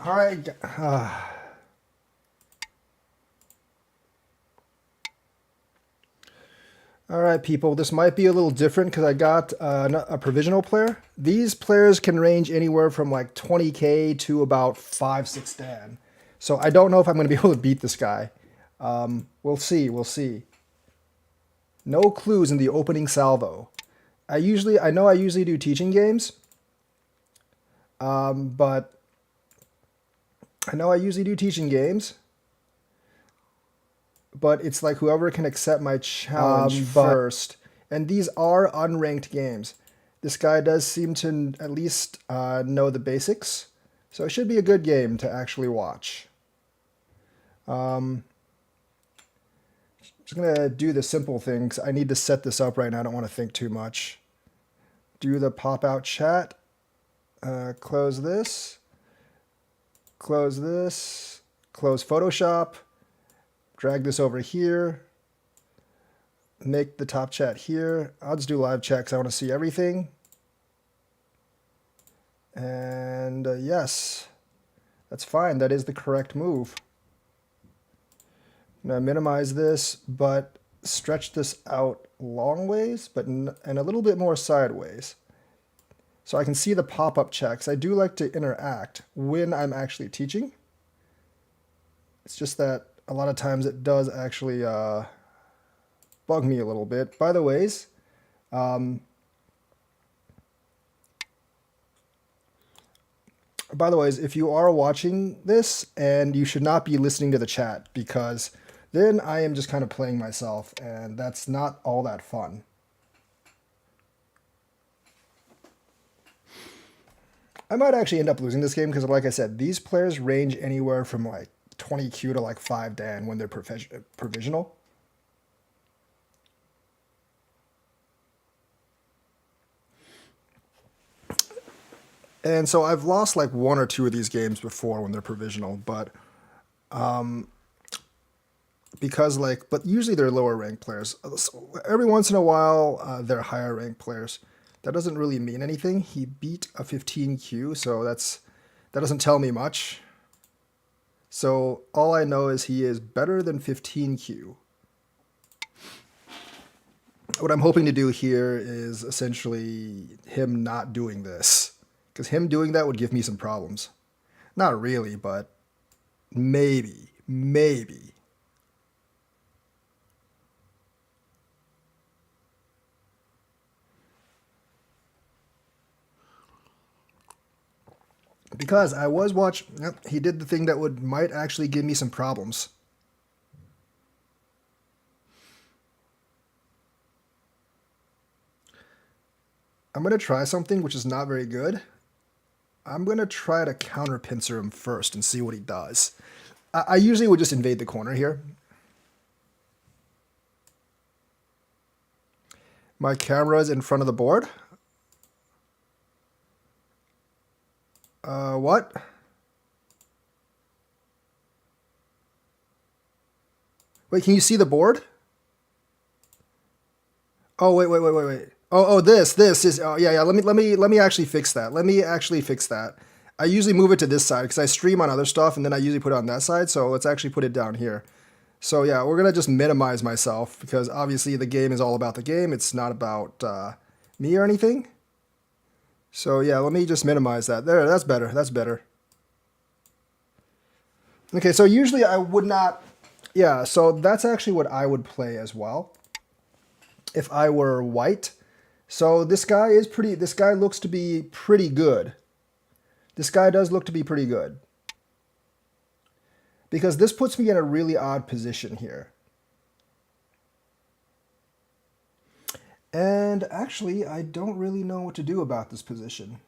All right. All right, people. This might be a little different because I got a provisional player. These players can range anywhere from like 20K to about 5, 6 Dan. So I don't know if I'm going to be able to beat this guy. We'll see. We'll see. No clues in the opening salvo. I know I usually do teaching games, but I know I usually do teaching games, but it's like whoever can accept my challenge first. And these are unranked games. This guy does seem to at least know the basics, so it should be a good game to actually watch. Just gonna do the simple things. I need to set this up right now. I don't want to think too much. Do the pop-out chat. Close this. Close this. Close Photoshop. Drag this over here. Make the top chat here. I'll just do live chat because I want to see everything. And yes, that's fine. That is the correct move. I'm going to minimize this, but stretch this out long ways, but and a little bit more sideways. So I can see the pop-up checks. I do like to interact when I'm actually teaching. It's just that a lot of times it does actually bug me a little bit. By the ways, if you are watching this, and you should not be listening to the chat, because then I am just kind of playing myself, and that's not all that fun. I might actually end up losing this game because, like I said, these players range anywhere from like 20Q to like 5 Dan when they're provisional. And so I've lost like 1 or 2 of these games before when they're provisional, but but usually they're lower ranked players. Every once in a while, they're higher ranked players. That doesn't really mean anything. He beat a 15Q, so that doesn't tell me much. So all I know is he is better than 15Q. What I'm hoping to do here is essentially him not doing this, because him doing that would give me some problems. Not really, but maybe. Because I was watching, yep, he did the thing that might actually give me some problems. I'm going to try something which is not very good. I'm going to try to counter pincer him first and see what he does. I usually would just invade the corner here. My camera's in front of the board. What? Wait, can you see the board? Oh, wait. Oh, this is, oh, yeah, let me actually fix that. I usually move it to this side because I stream on other stuff and then I usually put it on that side. So let's actually put it down here. So yeah, we're going to just minimize myself because obviously the game is all about the game. It's not about me or anything. So yeah, let me just minimize that. There, that's better. Okay, so usually I would not, yeah, so that's actually what I would play as well if I were white. So this guy looks to be pretty good. This guy does look to be pretty good. Because this puts me in a really odd position here. And actually, I don't really know what to do about this position.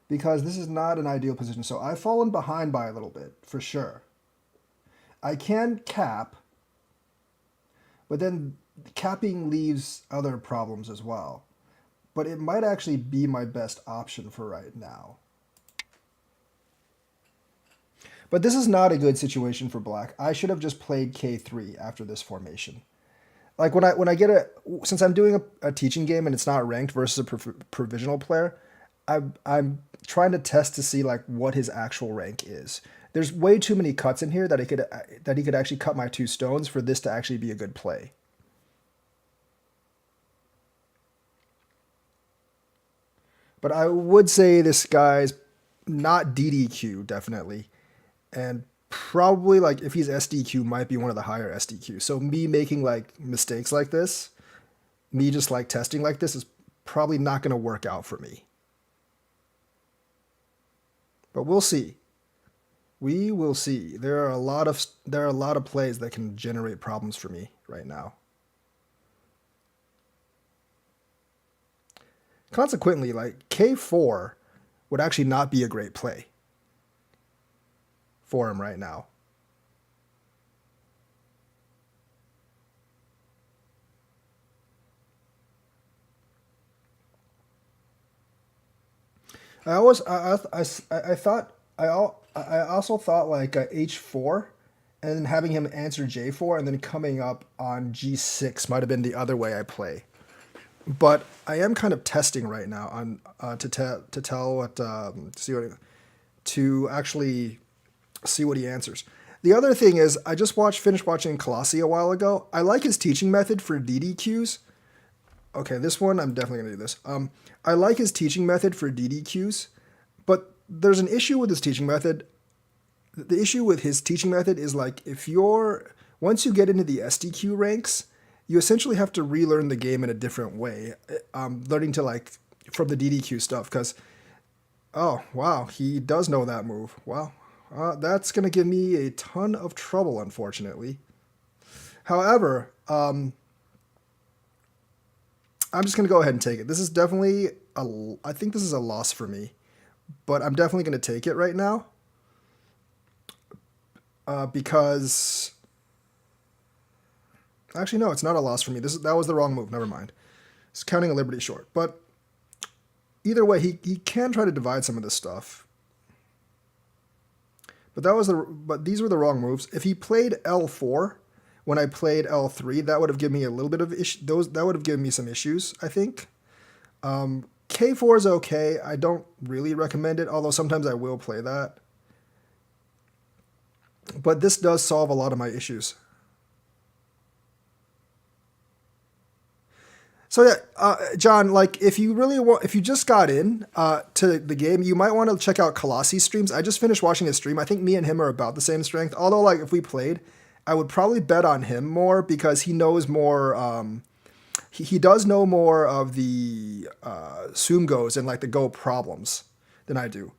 Because this is not an ideal position. So I've fallen behind by a little bit, for sure. I can cap, but then capping leaves other problems as well. But it might actually be my best option for right now. But this is not a good situation for black. I should have just played K3 after this formation. Like when I get since I'm doing a teaching game and it's not ranked versus a provisional player, I'm trying to test to see like what his actual rank is. There's way too many cuts in here that he could actually cut my 2 stones for this to actually be a good play. But I would say this guy's not DDQ definitely, and probably like if he's SDQ might be one of the higher SDQ. So me making like mistakes like this, me just like testing like this is probably not going to work out for me. But we'll see. We will see. There are a lot of plays that can generate problems for me right now. Consequently, like K4 would actually not be a great play for him right now. I always I thought I also thought like H4 and then having him answer J4 and then coming up on G6 might have been the other way I play. But I am kind of testing right now on to tell what see what to actually see what he answers. The other thing is I just finished watching Colossi a while ago. I like his teaching method for DDQs. Okay, this one I'm definitely gonna do this. I like his teaching method for DDQs, but there's an issue with his teaching method. The issue with his teaching method is like if you're once you get into the SDQ ranks, you essentially have to relearn the game in a different way, learning to like from the DDQ stuff. Because oh wow, he does know that move. Wow, that's gonna give me a ton of trouble, unfortunately. However, I'm just gonna go ahead and take it. This is definitely I think this is a loss for me, but I'm definitely gonna take it right now because actually no, it's not a loss for me. That was the wrong move. Never mind. It's counting a liberty short, but either way, he can try to divide some of this stuff. But these were the wrong moves. If he played L4 when I played L3, that would have given me a little bit of that would have given me some issues, I think. K4 is okay. I don't really recommend it, although sometimes I will play that. But this does solve a lot of my issues. So yeah, John, like if you really want, if you just got in to the game, you might want to check out Colossi's streams. I just finished watching his stream. I think me and him are about the same strength. Although, like if we played, I would probably bet on him more because he knows more. He does know more of the Sumgos and like the Go problems than I do.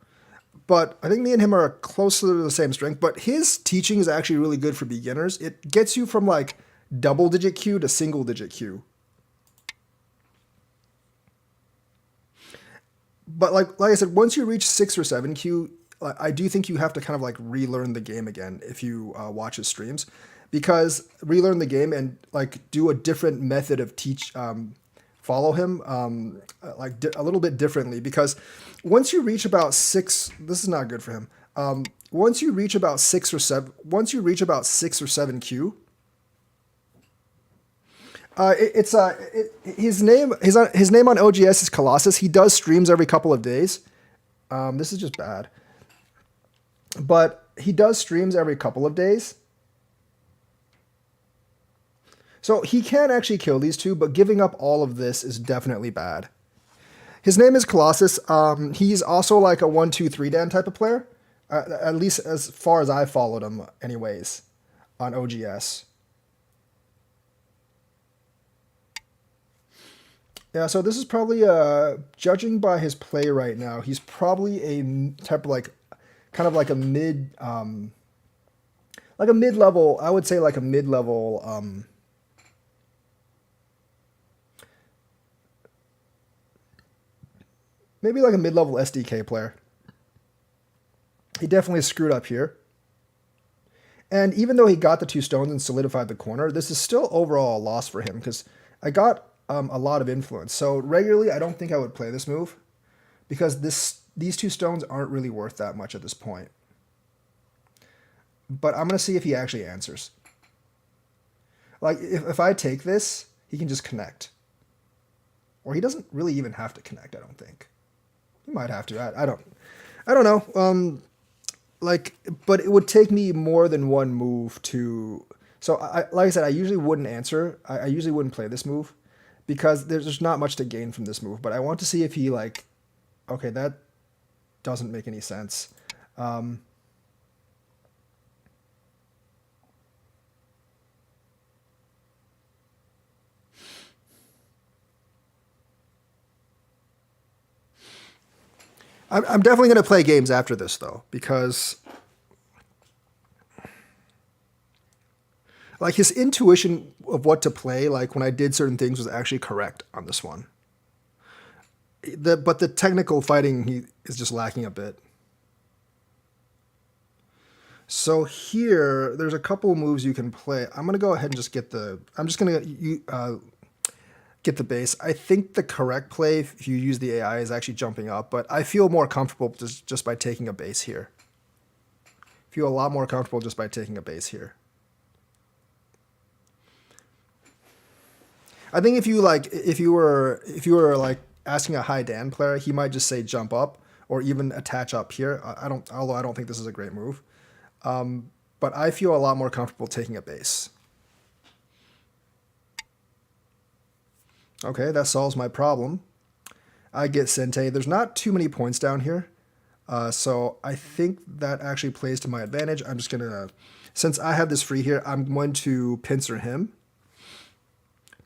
But I think me and him are closer to the same strength. But his teaching is actually really good for beginners. It gets you from like double digit Q to single digit Q. But like I said, once you reach 6 or 7 Q, I do think you have to kind of like relearn the game again if you watch his streams, because relearn the game and like do a different method of follow him a little bit differently, because once you reach about 6, this is not good for him. Once you reach about 6 or 7 Q, his name on OGS is Colossus. He does streams every couple of days. This is just bad, but he does streams every couple of days. So he can actually kill these two, but giving up all of this is definitely bad. His name is Colossus. He's also like a 1-2-3 Dan type of player, at least as far as I followed him, anyways, on OGS. Yeah, so this is probably judging by his play right now, he's probably a type of like kind of like a mid level. I would say like a mid level. Maybe like a mid level SDK player. He definitely screwed up here. And even though he got the 2 stones and solidified the corner, this is still overall a loss for him because I got a lot of influence. So regularly, I don't think I would play this move because these 2 stones aren't really worth that much at this point. But I'm going to see if he actually answers. Like, if I take this, he can just connect. Or he doesn't really even have to connect, I don't think. You might have to. I don't know. Like, but it would take me more than one move to. So, like I said, I usually wouldn't answer. I usually wouldn't play this move because there's just not much to gain from this move. But I want to see if he like, okay, that doesn't make any sense. Um, I'm definitely going to play games after this though because like his intuition of what to play, like when I did certain things, was actually correct on this one. But the technical fighting he is just lacking a bit. So here, there's a couple moves you can play. I'm gonna go ahead and just get the. I'm just gonna get the base. I think the correct play, if you use the AI, is actually jumping up, but I feel more comfortable just by taking a base here. Feel a lot more comfortable just by taking a base here. I think if you were like asking a high Dan player, he might just say jump up or even attach up here. Although I don't think this is a great move, but I feel a lot more comfortable taking a base. Okay, that solves my problem. I get Sente. There's not too many points down here, so I think that actually plays to my advantage. I'm just gonna, since I have this free here, I'm going to pincer him.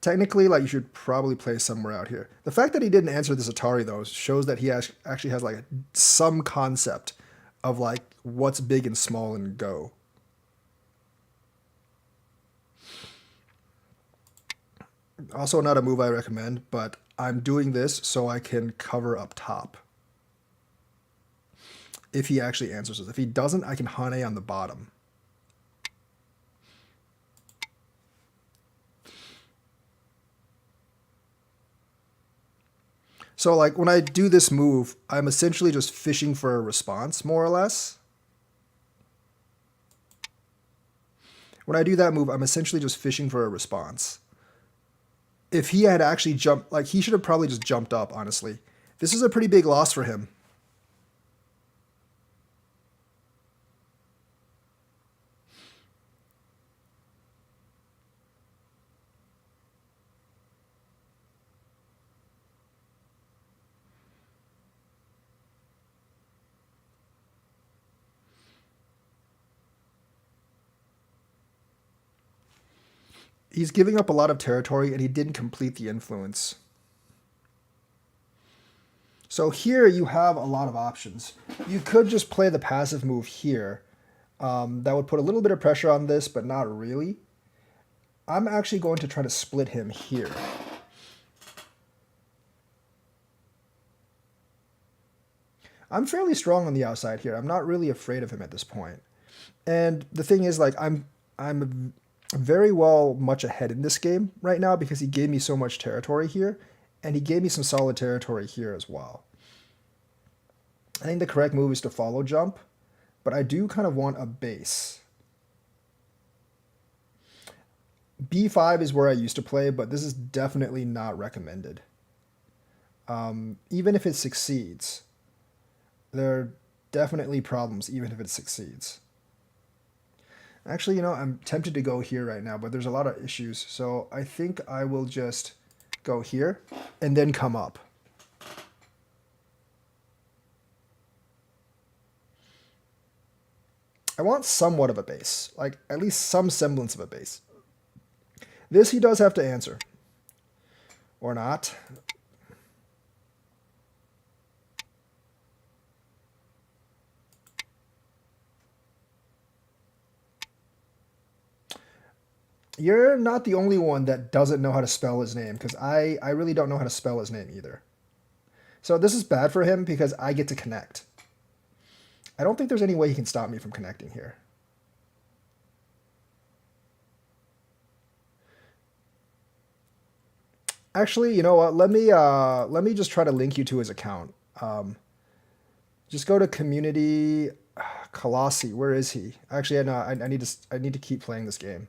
Technically, like you should probably play somewhere out here. The fact that he didn't answer this Atari though shows that he actually has like some concept of like what's big and small in Go. Also, not a move I recommend, but I'm doing this so I can cover up top. If he actually answers this, if he doesn't, I can Hane on the bottom. So like when I do this move, I'm essentially just fishing for a response, more or less. When I do that move, I'm essentially just fishing for a response. If he had actually jumped, like he should have probably just jumped up, honestly. This is a pretty big loss for him. He's giving up a lot of territory and he didn't complete the influence. So here you have a lot of options. You could just play the passive move here. That would put a little bit of pressure on this, but not really. I'm actually going to try to split him here. I'm fairly strong on the outside here. I'm not really afraid of him at this point. And the thing is, like, I'm very well much ahead in this game right now because he gave me so much territory here, and he gave me some solid territory here as well. I think the correct move is to follow jump, but I do kind of want a base. B5 is where I used to play, but this is definitely not recommended. Even if it succeeds, there are definitely problems even if it succeeds. Actually, I'm tempted to go here right now, but there's a lot of issues. So I think I will just go here and then come up. I want somewhat of a base, like at least some semblance of a base. This he does have to answer. Or not. You're not the only one that doesn't know how to spell his name, because I really don't know how to spell his name either. So this is bad for him because I get to connect. I don't think there's any way he can stop me from connecting here. Actually, you know what? Let me just try to link you to his account. Just go to community. Colossi, where is he? Actually, I need to keep playing this game.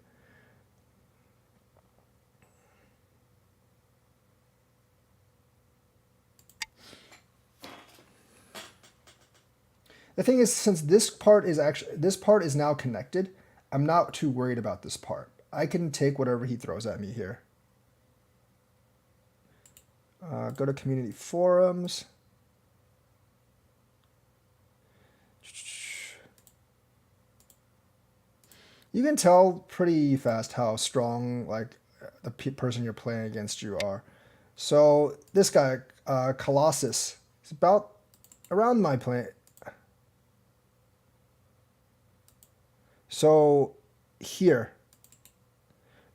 The thing is, since this part is now connected, I'm not too worried about this part. I can take whatever he throws at me here. Go to community forums. You can tell pretty fast how strong like the person you're playing against you are. So this guy, Colossus, is about around my plane. So here,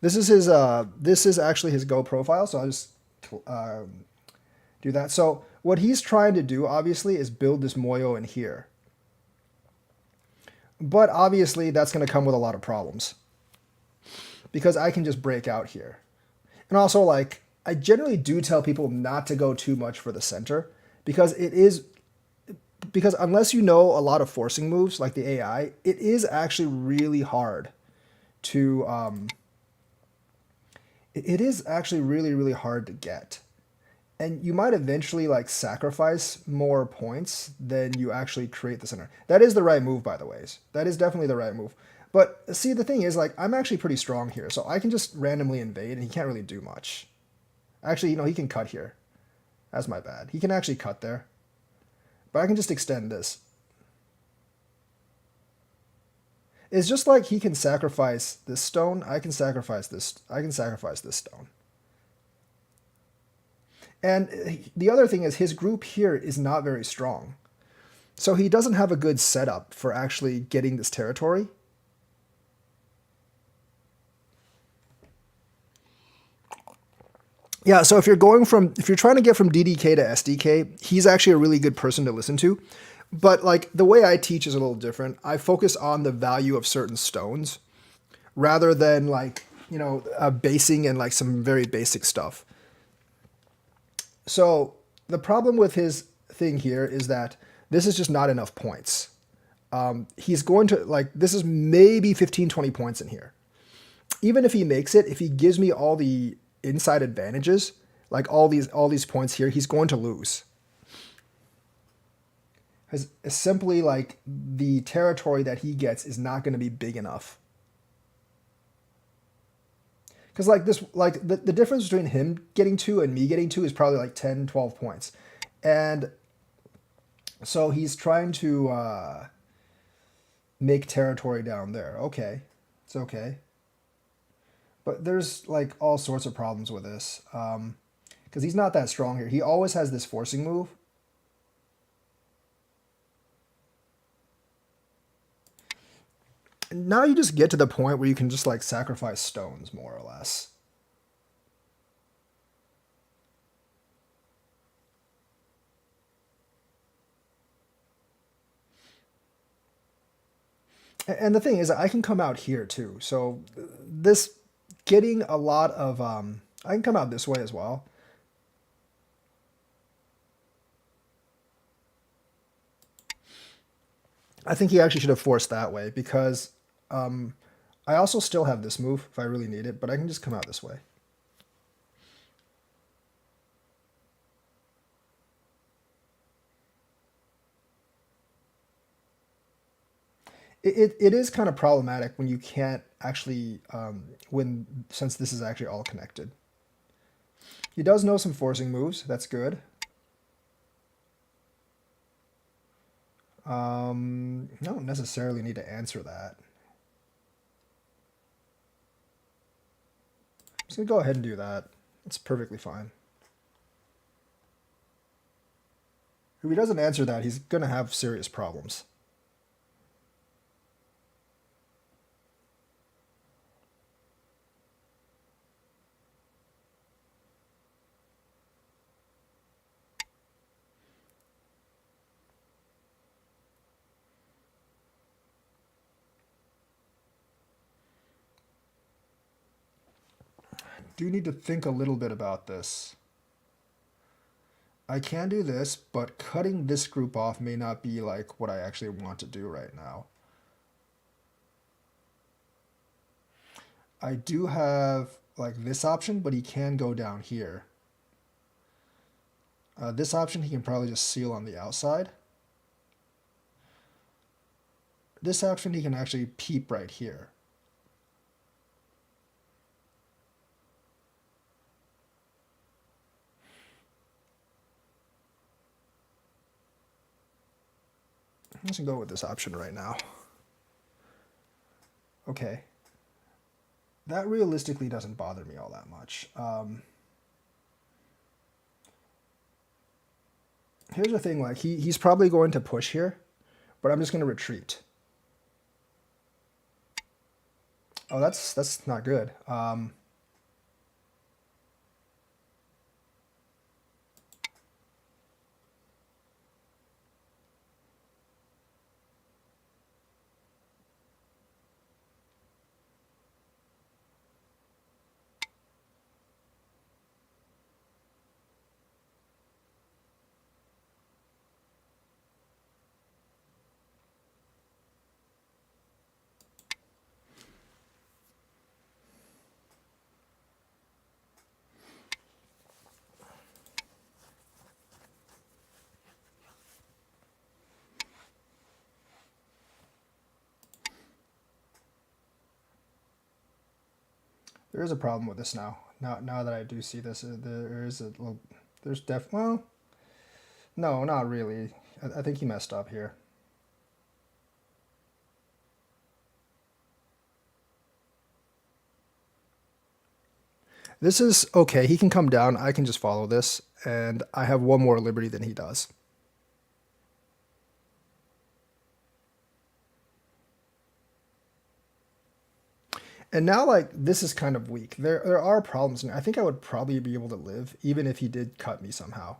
this is actually his Go profile. So I'll just do that. So what he's trying to do, obviously, is build this Moyo in here. But obviously, that's going to come with a lot of problems because I can just break out here. And also, like, I generally do tell people not to go too much for the center because because unless you know a lot of forcing moves like the AI, it is actually really hard to it is actually really, really hard to get. And you might eventually like sacrifice more points than you actually create the center. That is the right move, by the way. That is definitely the right move. But see, the thing is, like, I'm actually pretty strong here, so I can just randomly invade, and he can't really do much. Actually, he can cut here. That's my bad. He can actually cut there. But I can just extend this. It's just like he can sacrifice this stone. I can sacrifice this. I can sacrifice this stone. And the other thing is his group here is not very strong. So he doesn't have a good setup for actually getting this territory. Yeah, so if you're trying to get from DDK to SDK, he's actually a really good person to listen to. But like the way I teach is a little different. I focus on the value of certain stones rather than like, basing and like some very basic stuff. So the problem with his thing here is that this is just not enough points. He's going to like, this is maybe 15, 20 points in here. Even if he makes it, if he gives me all the inside advantages, like all these points here, he's going to lose. Because simply like the territory that he gets is not going to be big enough. Because like this, like the difference between him getting 2 and me getting 2 is probably like 10, 12 points. And so he's trying to make territory down there. Okay, it's okay. But there's like all sorts of problems with this. Because he's not that strong here. He always has this forcing move. And now you just get to the point where you can just like sacrifice stones, more or less. And the thing is, I can come out here too. So this getting a lot of, I can come out this way as well. I think he actually should have forced that way because I also still have this move if I really need it, but I can just come out this way. It is kind of problematic when you can't actually, since this is actually all connected. He does know some forcing moves. That's good. I don't necessarily need to answer that. I'm just going to go ahead and do that. It's perfectly fine. If he doesn't answer that, he's going to have serious problems. Do need to think a little bit about this. I can do this, but cutting this group off may not be like what I actually want to do right now. I do have like this option, but he can go down here. This option he can probably just seal on the outside. This action he can actually peep right here. Let's go with this option right now. Okay. That realistically doesn't bother me all that much. Here's the thing, like he's probably going to push here, but I'm just going to retreat. Oh, that's not good. There is a problem with this now. Now that I do see this, there is a little. There's well, no, not really. I think he messed up here. This is okay. He can come down. I can just follow this, and I have one more liberty than he does. And now, like, this is kind of weak. There are problems, and I think I would probably be able to live, even if he did cut me somehow.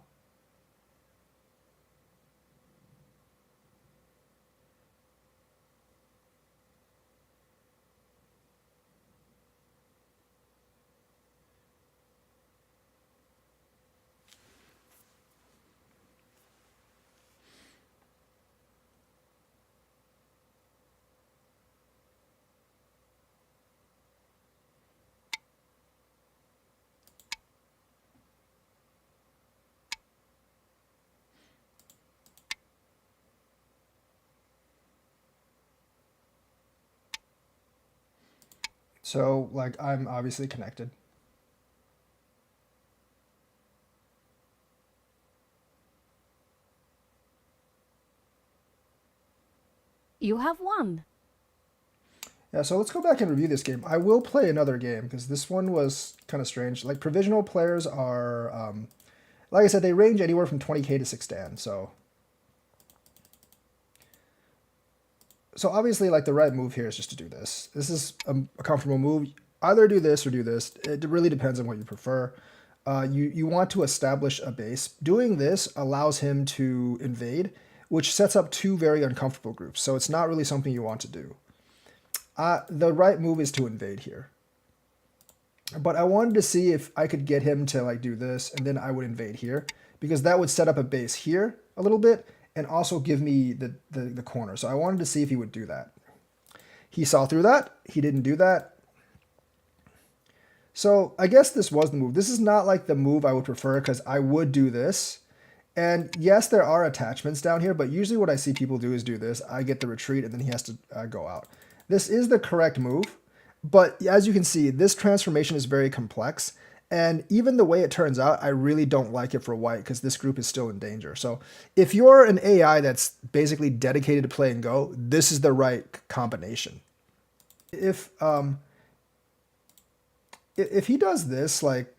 So, like, I'm obviously connected. You have won. Yeah, so let's go back and review this game. I will play another game because this one was kind of strange. Like, provisional players are, like I said, they range anywhere from 20k to 6 Dan. So obviously, like, the right move here is just to do this. This is a comfortable move. Either do this or do this. It really depends on what you prefer. You want to establish a base. Doing this allows him to invade, which sets up two very uncomfortable groups. So it's not really something you want to do. The right move is to invade here. But I wanted to see if I could get him to like do this, and then I would invade here, because that would set up a base here a little bit, and also give me the corner. So I wanted to see if he would do that. He saw through that. He didn't do that. So I guess this was the move. This is not like the move I would prefer, because I would do this. And yes, there are attachments down here, but usually what I see people do is do this. I get the retreat, and then he has to go out. This is the correct move, but as you can see, this transformation is very complex. And even the way it turns out, I really don't like it for white, because this group is still in danger. So if you're an AI that's basically dedicated to playing Go, this is the right combination. If he does this, like,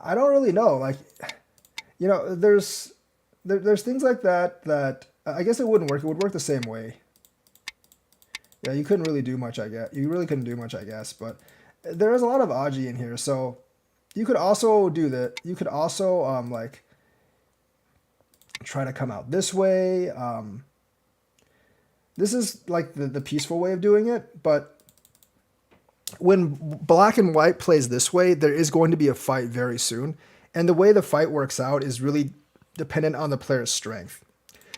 I don't really know. Like, you know, there's things like that I guess it wouldn't work. It would work the same way. Yeah, you couldn't really do much, I guess. You really couldn't do much, I guess. But there is a lot of Aji in here, so you could also do that. You could also like try to come out this way. This is like the peaceful way of doing it, but when black and white plays this way, there is going to be a fight very soon. And the way the fight works out is really dependent on the player's strength.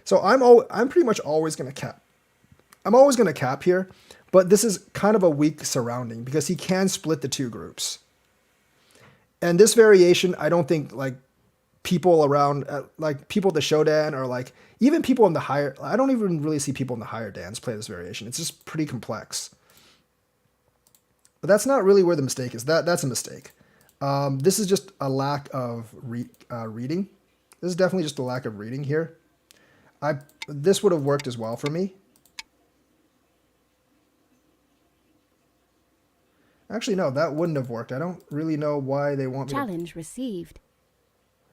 So I'm pretty much always going to cap. I'm always going to cap here, but this is kind of a weak surrounding because he can split the two groups. And this variation, I don't think, like, people around, like people at the showdown, or like even people in the higher. I don't even really see people in the higher dans play this variation. It's just pretty complex. But that's not really where the mistake is. That's a mistake. This is just a lack of reading. This is definitely just a lack of reading here. This would have worked as well for me. Actually, no, that wouldn't have worked. I don't really know why they want me to... Challenge received.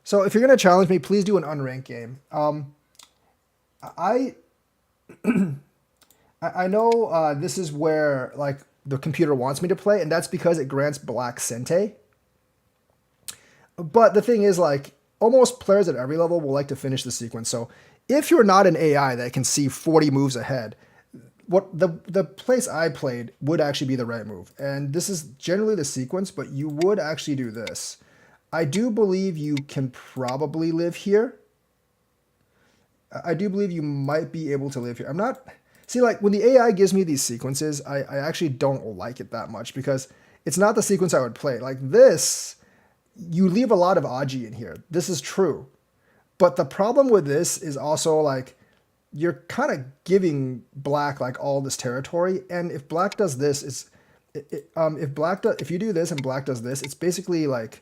So if you're going to challenge me, please do an unranked game. I know this is where like the computer wants me to play, and that's because it grants black Sente. But the thing is, like, almost players at every level will like to finish the sequence. So if you're not an AI that can see 40 moves ahead, what the place I played would actually be the right move. And this is generally the sequence, but you would actually do this. I do believe you can probably live here. I do believe you might be able to live here. I'm not... See, like, when the AI gives me these sequences, I actually don't like it that much because it's not the sequence I would play. Like this, you leave a lot of Aji in here. This is true. But the problem with this is also, like, you're kind of giving black, like, all this territory. And if black does this, if you do this and black does this, it's basically, like,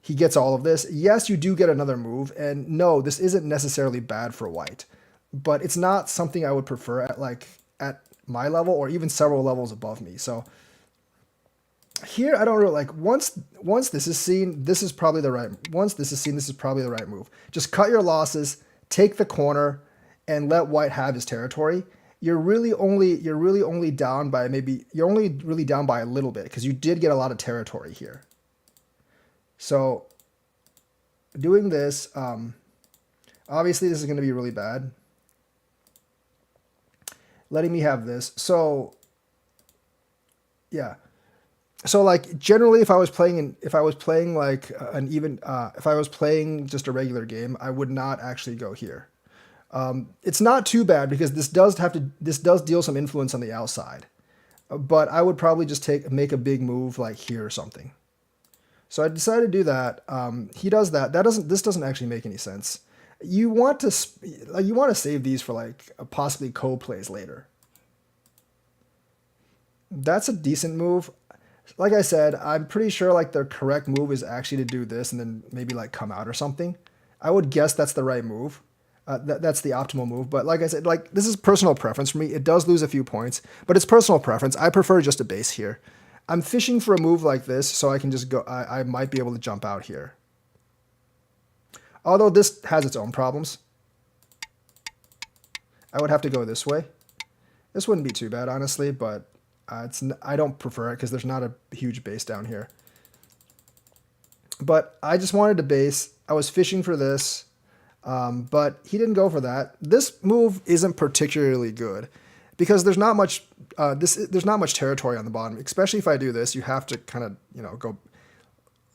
he gets all of this. Yes, you do get another move. And no, this isn't necessarily bad for white. But it's not something I would prefer at my level or even several levels above me. So here, I don't really like, once this is seen, this is probably the right, once this is seen, this is probably the right move. Just cut your losses, take the corner, and let white have his territory. You're really only down by you're only really down by a little bit because you did get a lot of territory here. So doing this, obviously this is going to be really bad. Letting me have this. So yeah. So like generally if I was playing like an even, if I was playing just a regular game, I would not actually go here. It's not too bad because this does deal some influence on the outside, but I would probably just make a big move like here or something. So I decided to do that. He does that. This doesn't actually make any sense. You want to save these for like possibly co-plays later. That's a decent move. Like I said, I'm pretty sure like the correct move is actually to do this and then maybe like come out or something. I would guess that's the right move. That's the optimal move. But like I said, like this is personal preference for me. It does lose a few points, but it's personal preference. I prefer just a base here. I'm fishing for a move like this so I can just go. I might be able to jump out here. Although this has its own problems. I would have to go this way. This wouldn't be too bad, honestly, but I don't prefer it because there's not a huge base down here. But I just wanted to base. I was fishing for this, but he didn't go for that. This move isn't particularly good because there's not much. There's not much territory on the bottom. Especially if I do this, you have to kind of go.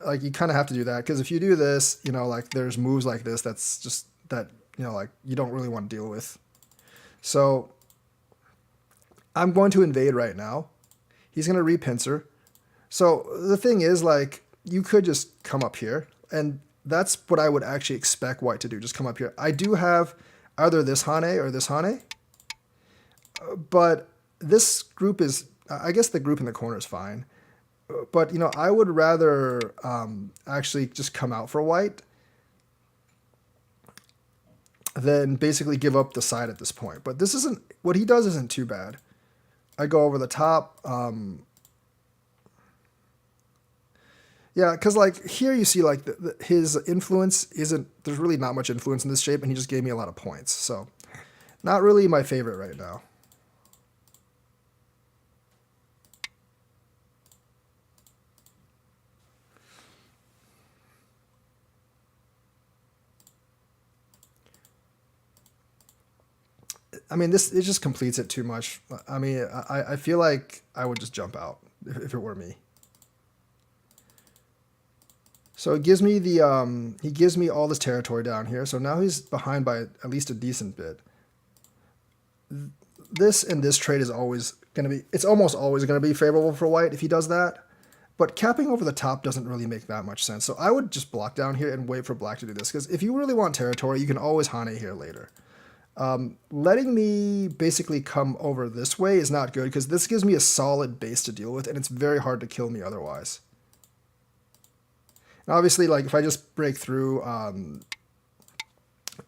Like you kind of have to do that because if you do this, like there's moves like this that's just that like you don't really want to deal with. So I'm going to invade right now. He's going to repincer. So the thing is, like, you could just come up here, and that's what I would actually expect white to do. Just come up here. I do have either this Hane or this Hane, but this group is, I guess the group in the corner is fine. But, I would rather actually just come out for white than basically give up the side at this point. But this isn't, what he does isn't too bad. I go over the top. Yeah, because like here you see like his influence isn't, there's really not much influence in this shape, and he just gave me a lot of points. So not really my favorite right now. I mean, it just completes it too much. I mean, I feel like I would just jump out if it were me. So it gives me he gives me all this territory down here. So now he's behind by at least a decent bit. This and this trade is always going to be, it's almost always going to be favorable for white if he does that. But capping over the top doesn't really make that much sense. So I would just block down here and wait for black to do this. Because if you really want territory, you can always Hane here later. Letting me basically come over this way is not good because this gives me a solid base to deal with, and it's very hard to kill me otherwise. And obviously, like if I just break through,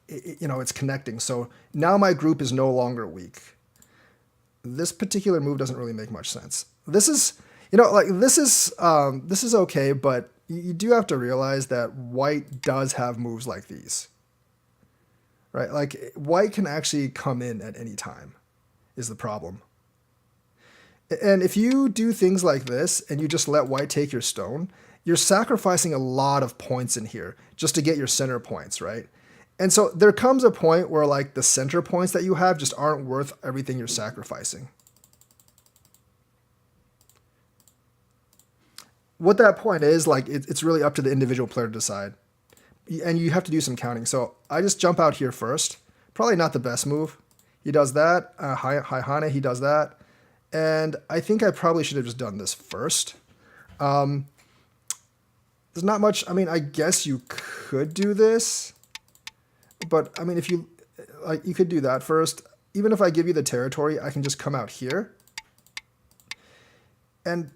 it's connecting. So now my group is no longer weak. This particular move doesn't really make much sense. This is, this is okay, but you do have to realize that white does have moves like these. Right? Like white can actually come in at any time is the problem. And if you do things like this and you just let white take your stone, you're sacrificing a lot of points in here just to get your center points, right? And so there comes a point where like the center points that you have just aren't worth everything you're sacrificing. What that point is, like it's really up to the individual player to decide. And you have to do some counting. So I just jump out here first. Probably not the best move. He does that. High Hane, he does that. And I think I probably should have just done this first. There's not much. I mean, I guess you could do this. But I mean, if you you could do that first. Even if I give you the territory, I can just come out here. And,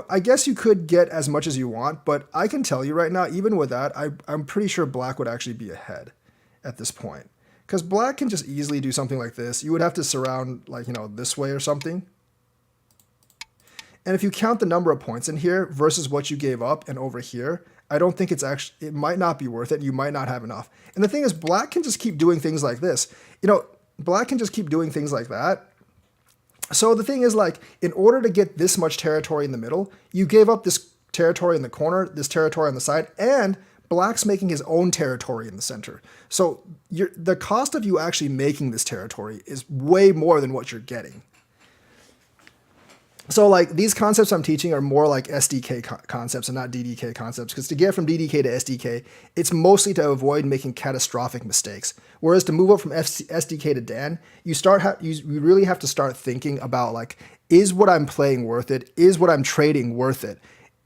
I guess you could get as much as you want, but I can tell you right now, even with that, I'm pretty sure black would actually be ahead at this point. Because black can just easily do something like this. You would have to surround, this way or something. And if you count the number of points in here versus what you gave up and over here, I don't think it might not be worth it. You might not have enough. And the thing is, black can just keep doing things like this. Black can just keep doing things like that. So the thing is, in order to get this much territory in the middle, you gave up this territory in the corner, this territory on the side, and black's making his own territory in the center. So the cost of you actually making this territory is way more than what you're getting. So these concepts I'm teaching are more like SDK concepts and not DDK concepts, because to get from DDK to SDK, it's mostly to avoid making catastrophic mistakes. Whereas to move up from SDK to Dan, you really have to start thinking about is what I'm playing worth it? Is what I'm trading worth it?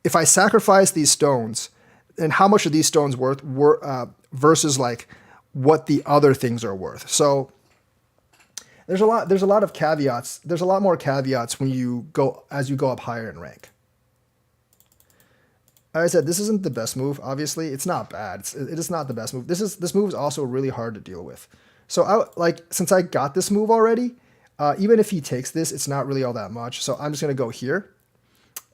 If I sacrifice these stones, and how much are these stones worth versus what the other things are worth? So there's a lot of caveats. There's a lot more caveats as you go up higher in rank. Like I said, this isn't the best move. Obviously, it's not bad. It is not the best move. This move is also really hard to deal with. So since I got this move already, even if he takes this, it's not really all that much. So I'm just gonna go here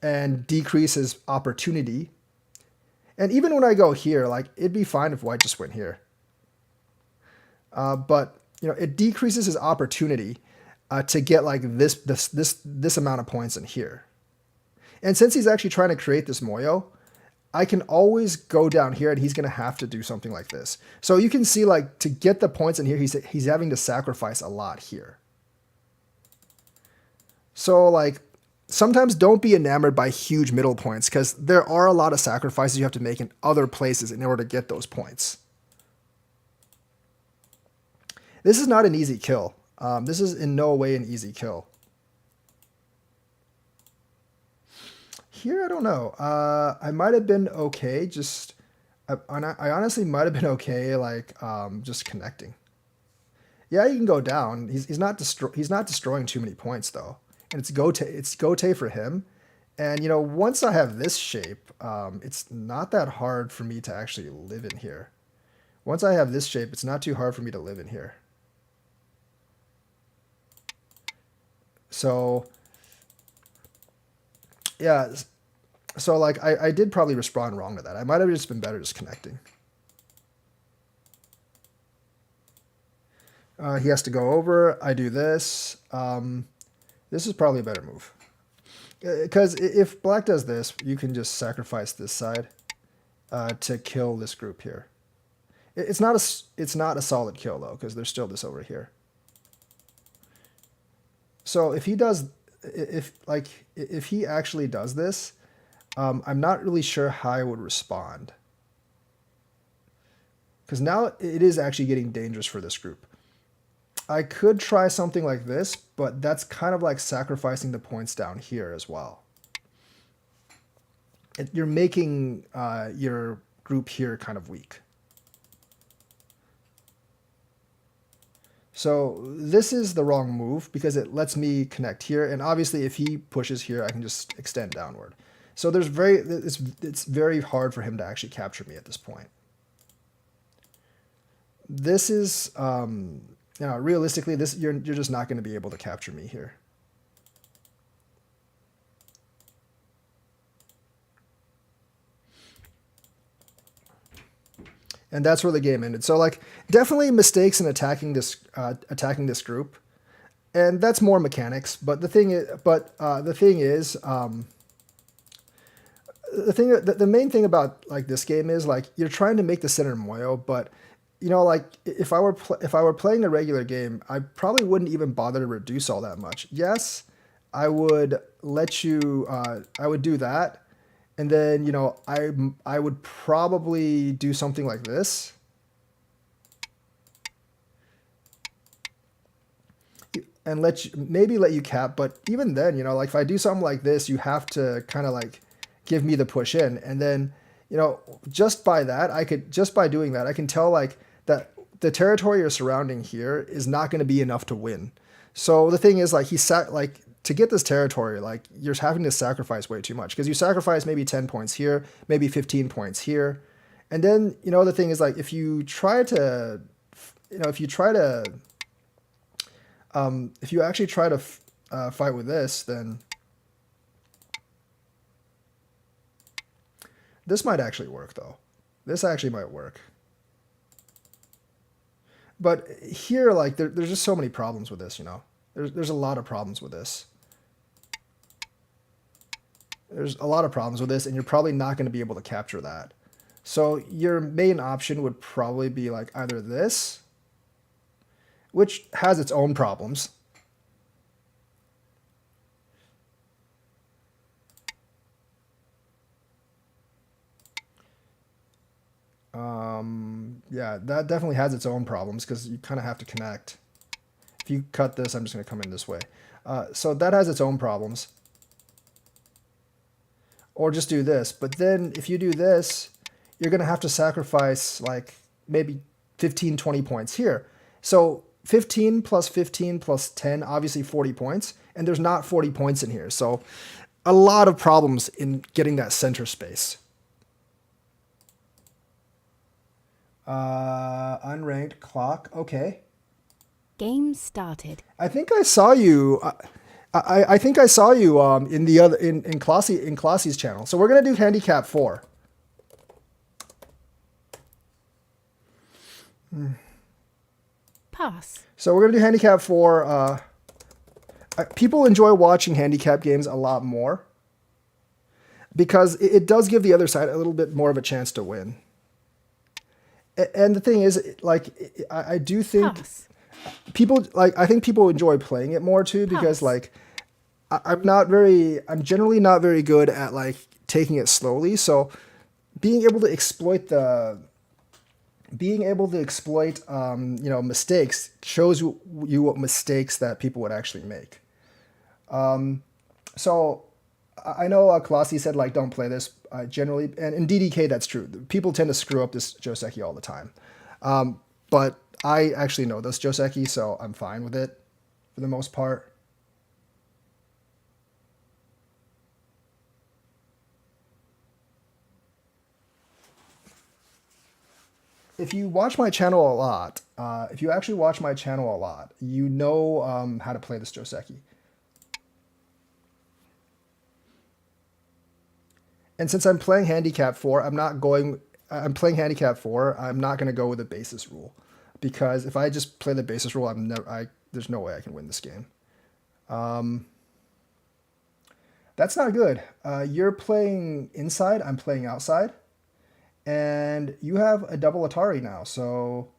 and decrease his opportunity. And even when I go here, it'd be fine if white just went here. But it decreases his opportunity to get this amount of points in here. And since he's actually trying to create this moyo, I can always go down here and he's going to have to do something like this. So you can see to get the points in here, he's having to sacrifice a lot here. So sometimes don't be enamored by huge middle points, because there are a lot of sacrifices you have to make in other places in order to get those points. This is not an easy kill. This is in no way an easy kill. Here, I don't know. I might have been okay. I honestly might have been okay, just connecting. Yeah, you can go down. He's not destroying too many points though, and it's gote for him. And once I have this shape, it's not that hard for me to actually live in here. Once I have this shape, it's not too hard for me to live in here. So yeah, so I did probably respond wrong to that. I might have just been better just connecting. He has to go over. I do this. This is probably a better move. Because if black does this, you can just sacrifice this side to kill this group here. It's not a solid kill though, because there's still this over here. So if he does, if he actually does this, I'm not really sure how I would respond. Because now it is actually getting dangerous for this group. I could try something like this, but that's kind of like sacrificing the points down here as well. you're making your group here kind of weak. So this is the wrong move because it lets me connect here. And obviously if he pushes here, I can just extend downward. So it's very hard for him to actually capture me at this point. This is, realistically, you're just not going to be able to capture me here. And that's where the game ended. So like definitely mistakes in attacking this group, and that's more mechanics. But the thing is, the main thing about like this game is like you're trying to make the center moyo, but like if I were playing a regular game, I probably wouldn't even bother to reduce all that much. Yes, I would let you. I would do that. And then, I would probably do something like this. And maybe let you cap, but even then, like if I do something like this, you have to kind of like give me the push in. And then, just by doing that, I can tell like that the territory you're surrounding here is not going to be enough to win. So the thing is like to get this territory, like you're having to sacrifice way too much because you sacrifice maybe 10 points here, maybe 15 points here. And then, the thing is like, if you actually try to fight with this, then this might actually work though. This actually might work. But here, like there's just so many problems with this, there's a lot of problems with this. There's a lot of problems with this, and you're probably not going to be able to capture that. So your main option would probably be like either this, which has its own problems. Yeah, that definitely has its own problems because you kind of have to connect. If you cut this, I'm just going to come in this way. So that has its own problems. Or just do this. But then if you do this, you're going to have to sacrifice like maybe 15, 20 points here. So 15 plus 15 plus 10, obviously 40 points. And there's not 40 points in here. So a lot of problems in getting that center space. Unranked clock. Okay. Game started. I think I saw you. I think I saw you in the other in Classy's channel. So we're gonna do handicap 4. Pass. So we're gonna do handicap 4. People enjoy watching handicap games a lot more because it does give the other side a little bit more of a chance to win. And the thing is, like, I do think Pass. I think people enjoy playing it more too because Pass. like I'm generally not very good at like taking it slowly. So being able to exploit mistakes shows you what mistakes that people would actually make. So I know Classy said like don't play this generally, and in DDK that's true. People tend to screw up this Joseki all the time, but I actually know this Joseki, so I'm fine with it for the most part. If you watch my channel a lot, if you actually watch my channel a lot, you know how to play this Joseki. And since I'm playing handicap 4, I'm playing handicap 4. I'm not going to go with the basis rule because if I just play the basis rule, there's no way I can win this game. That's not good. You're playing inside. I'm playing outside. And you have a double Atari now, so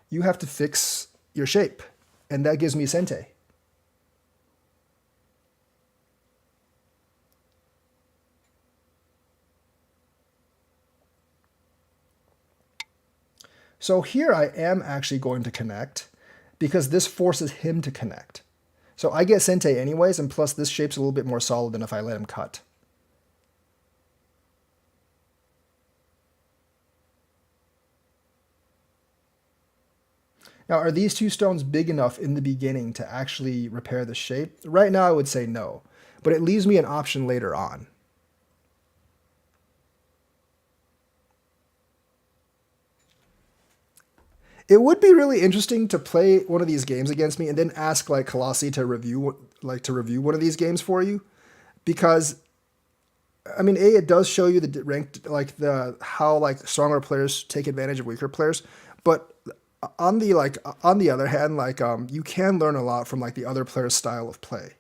you have to fix your shape. And that gives me Sente. So here I am actually going to connect because this forces him to connect. So I get Sente anyways, and plus this shape's a little bit more solid than if I let him cut. Now, are these two stones big enough in the beginning to actually repair the shape? Right now, I would say no, but it leaves me an option later on. It would be really interesting to play one of these games against me and then ask like Colossi to review one of these games for you, because I mean, it does show you the ranked, like the how like stronger players take advantage of weaker players, but on the other hand, like you can learn a lot from like the other player's style of play.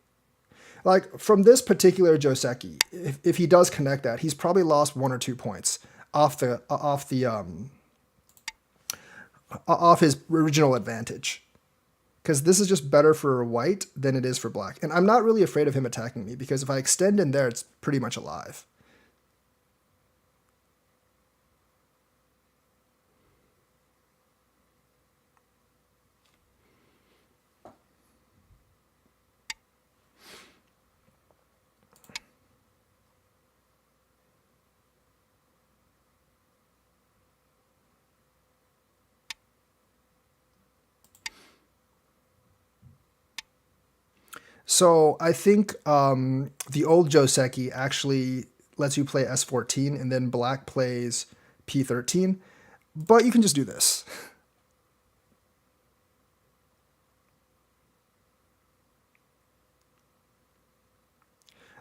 Like from this particular Joseki, if he does connect that, he's probably lost 1 or 2 points off his original advantage. Because this is just better for white than it is for black. And I'm not really afraid of him attacking me, because if I extend in there, it's pretty much alive. So I think the old Joseki actually lets you play S14 and then black plays P13, but you can just do this.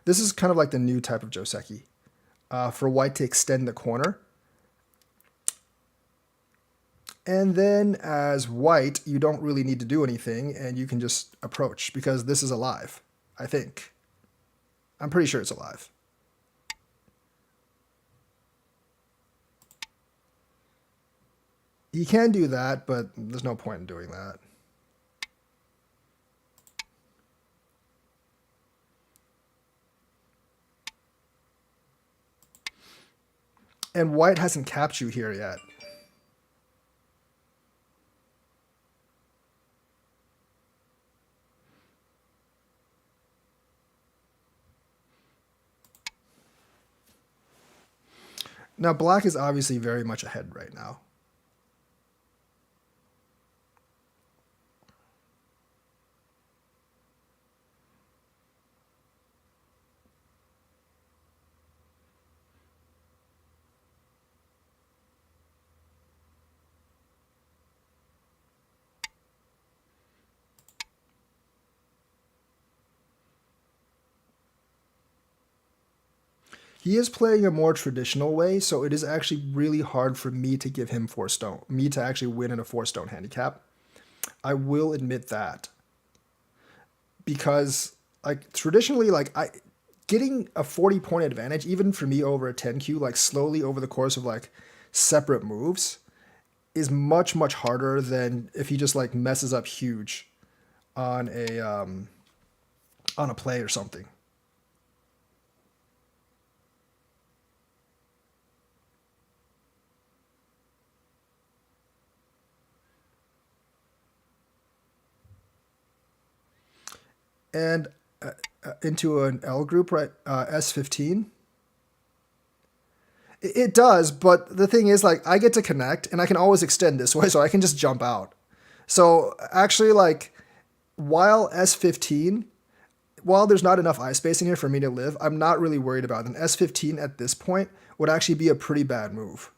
This is kind of like the new type of Joseki. For white to extend the corner. And then as white, you don't really need to do anything, and you can just approach, because this is alive, I think. I'm pretty sure it's alive. You can do that, but there's no point in doing that. And white hasn't capped you here yet. Now, black is obviously very much ahead right now. He is playing a more traditional way, so it is actually really hard for me to give him 4 stone, me to actually win in a 4 stone handicap. I will admit that. Because like traditionally, like I getting a 40 point advantage, even for me over a 10Q, like slowly over the course of like separate moves, is much, much harder than if he just like messes up huge on a play or something. And into an L group, right? S15. It does, but the thing is, like, I get to connect, and I can always extend this way, so I can just jump out. So actually, like, while S15, while there's not enough eye spacing here for me to live, I'm not really worried about it. And S15 at this point would actually be a pretty bad move.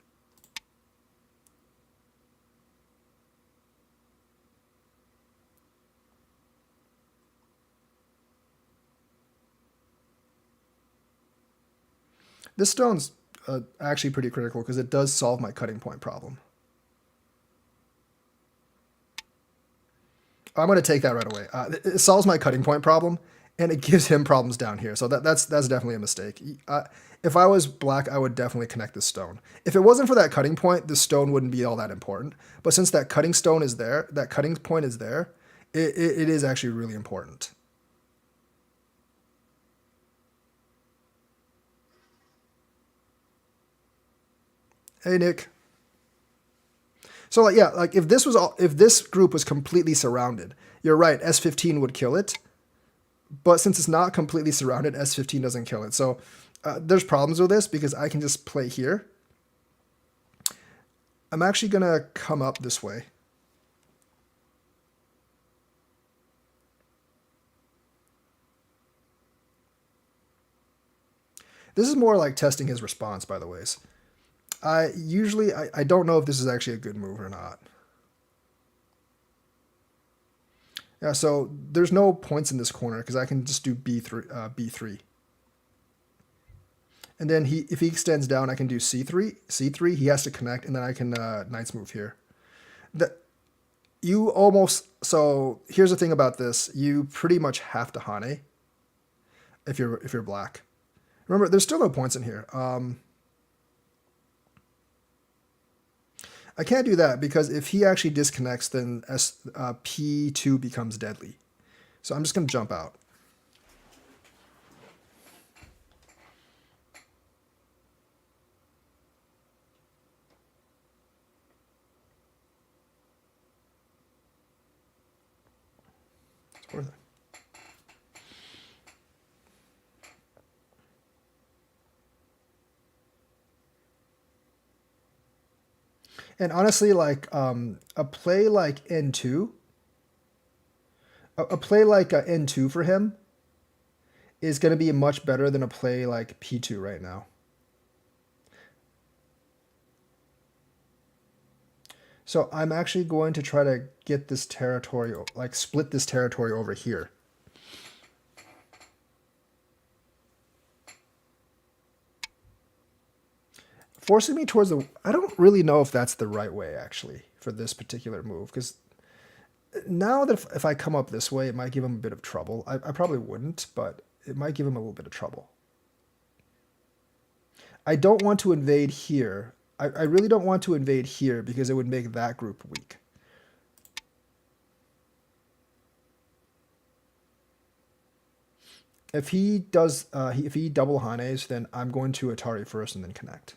This stone's actually pretty critical because it does solve my cutting point problem. I'm going to take that right away. It solves my cutting point problem, and it gives him problems down here. So that's definitely a mistake. If I was black, I would definitely connect this stone. If it wasn't for that cutting point, the stone wouldn't be all that important. But since that cutting stone is there, that cutting point is there, it is actually really important. Hey, Nick. So like yeah, like if this group was completely surrounded, you're right, S15 would kill it. But since it's not completely surrounded, S15 doesn't kill it. So there's problems with this because I can just play here. I'm actually gonna come up this way. This is more like testing his response, by the ways. I don't know if this is actually a good move or not. Yeah, so there's no points in this corner because I can just do B3. And then if he extends down, I can do C3. He has to connect, and then I can Knight's move here. So here's the thing about this. You pretty much have to Hane if you're black. Remember, there's still no points in here. I can't do that because if he actually disconnects, then P2 becomes deadly. So I'm just going to jump out. It's worth it. And honestly, like a play like N2, a play like N2 for him is going to be much better than a play like P2 right now. So I'm actually going to try to get this territory, like split this territory over here. Forcing me towards I don't really know if that's the right way, actually, for this particular move. Because now that if I come up this way, it might give him a bit of trouble. I probably wouldn't, but it might give him a little bit of trouble. I don't want to invade here. I really don't want to invade here because it would make that group weak. If he does, if he double Hanes, then I'm going to Atari first and then connect.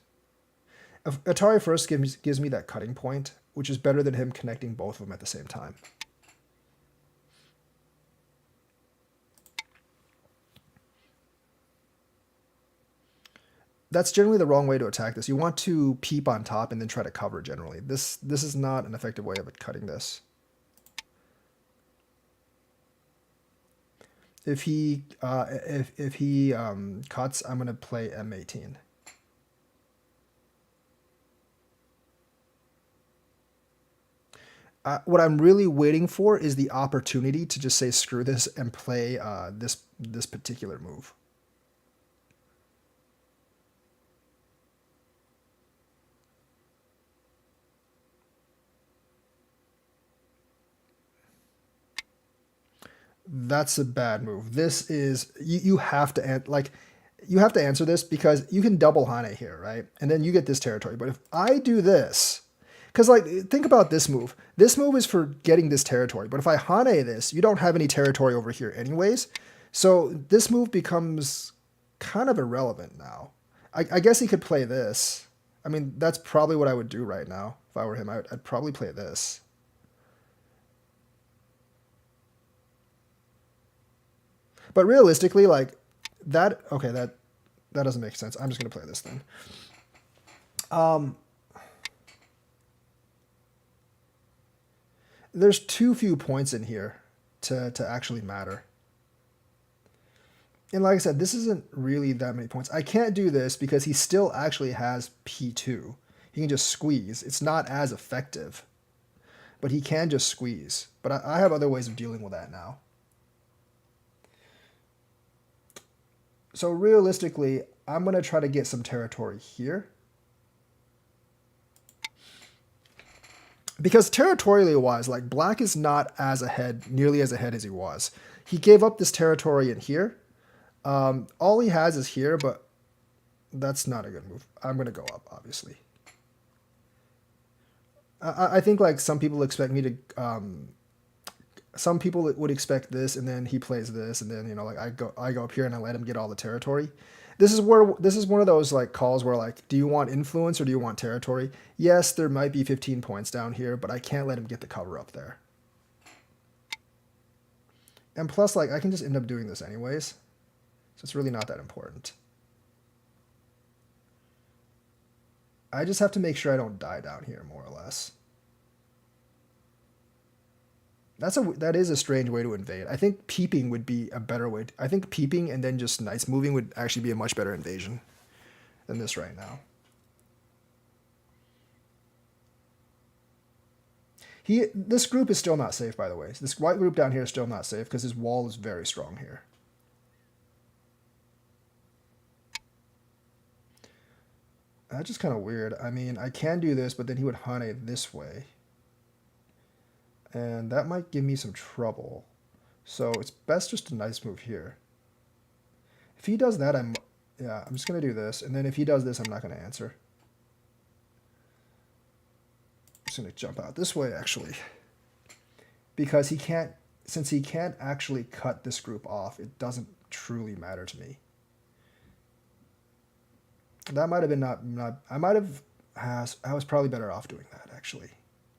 Atari first gives me that cutting point, which is better than him connecting both of them at the same time. That's generally the wrong way to attack this. You want to peep on top and then try to cover generally. This is not an effective way of cutting this. If he cuts, I'm going to play M18. What I'm really waiting for is the opportunity to just say screw this and play this particular move. That's a bad move. This is you have to you have to answer this because you can double Hane here, right? And then you get this territory. But if I do this, because like think about this move. This move is for getting this territory. But if I Hane this, you don't have any territory over here anyways. So this move becomes kind of irrelevant now. I guess he could play this. I mean, that's probably what I would do right now if I were him. I'd probably play this. But realistically, like that, okay, that doesn't make sense. I'm just gonna play this then. There's too few points in here to actually matter. And like I said, this isn't really that many points. I can't do this because he still actually has P2. He can just squeeze. It's not as effective, but he can just squeeze. But I have other ways of dealing with that now. So realistically, I'm going to try to get some territory here. Because territorially wise, like black is not as ahead, nearly as ahead as he was. He gave up this territory in here. All he has is here, but that's not a good move. I'm going to go up, obviously. I think like some people expect me to... some people would expect this, and then he plays this, and then, you know, like I go up here and I let him get all the territory. This is one of those like calls where like, do you want influence or do you want territory? Yes, there might be 15 points down here, but I can't let him get the cover up there. And plus, like, I can just end up doing this anyways, so it's really not that important. I just have to make sure I don't die down here, more or less. That is a strange way to invade. I think peeping would be a better way. I think peeping and then just knights moving would actually be a much better invasion. than this right now. This group is still not safe, by the way. This white group down here is still not safe because his wall is very strong here. That's just kind of weird. I mean, I can do this, but then he would Hane this way. And that might give me some trouble. So it's best just a nice move here. If he does that, I'm just going to do this. And then if he does this, I'm not going to answer. I'm just going to jump out this way, actually. Because since he can't actually cut this group off, it doesn't truly matter to me. That might have been I was probably better off doing that, actually,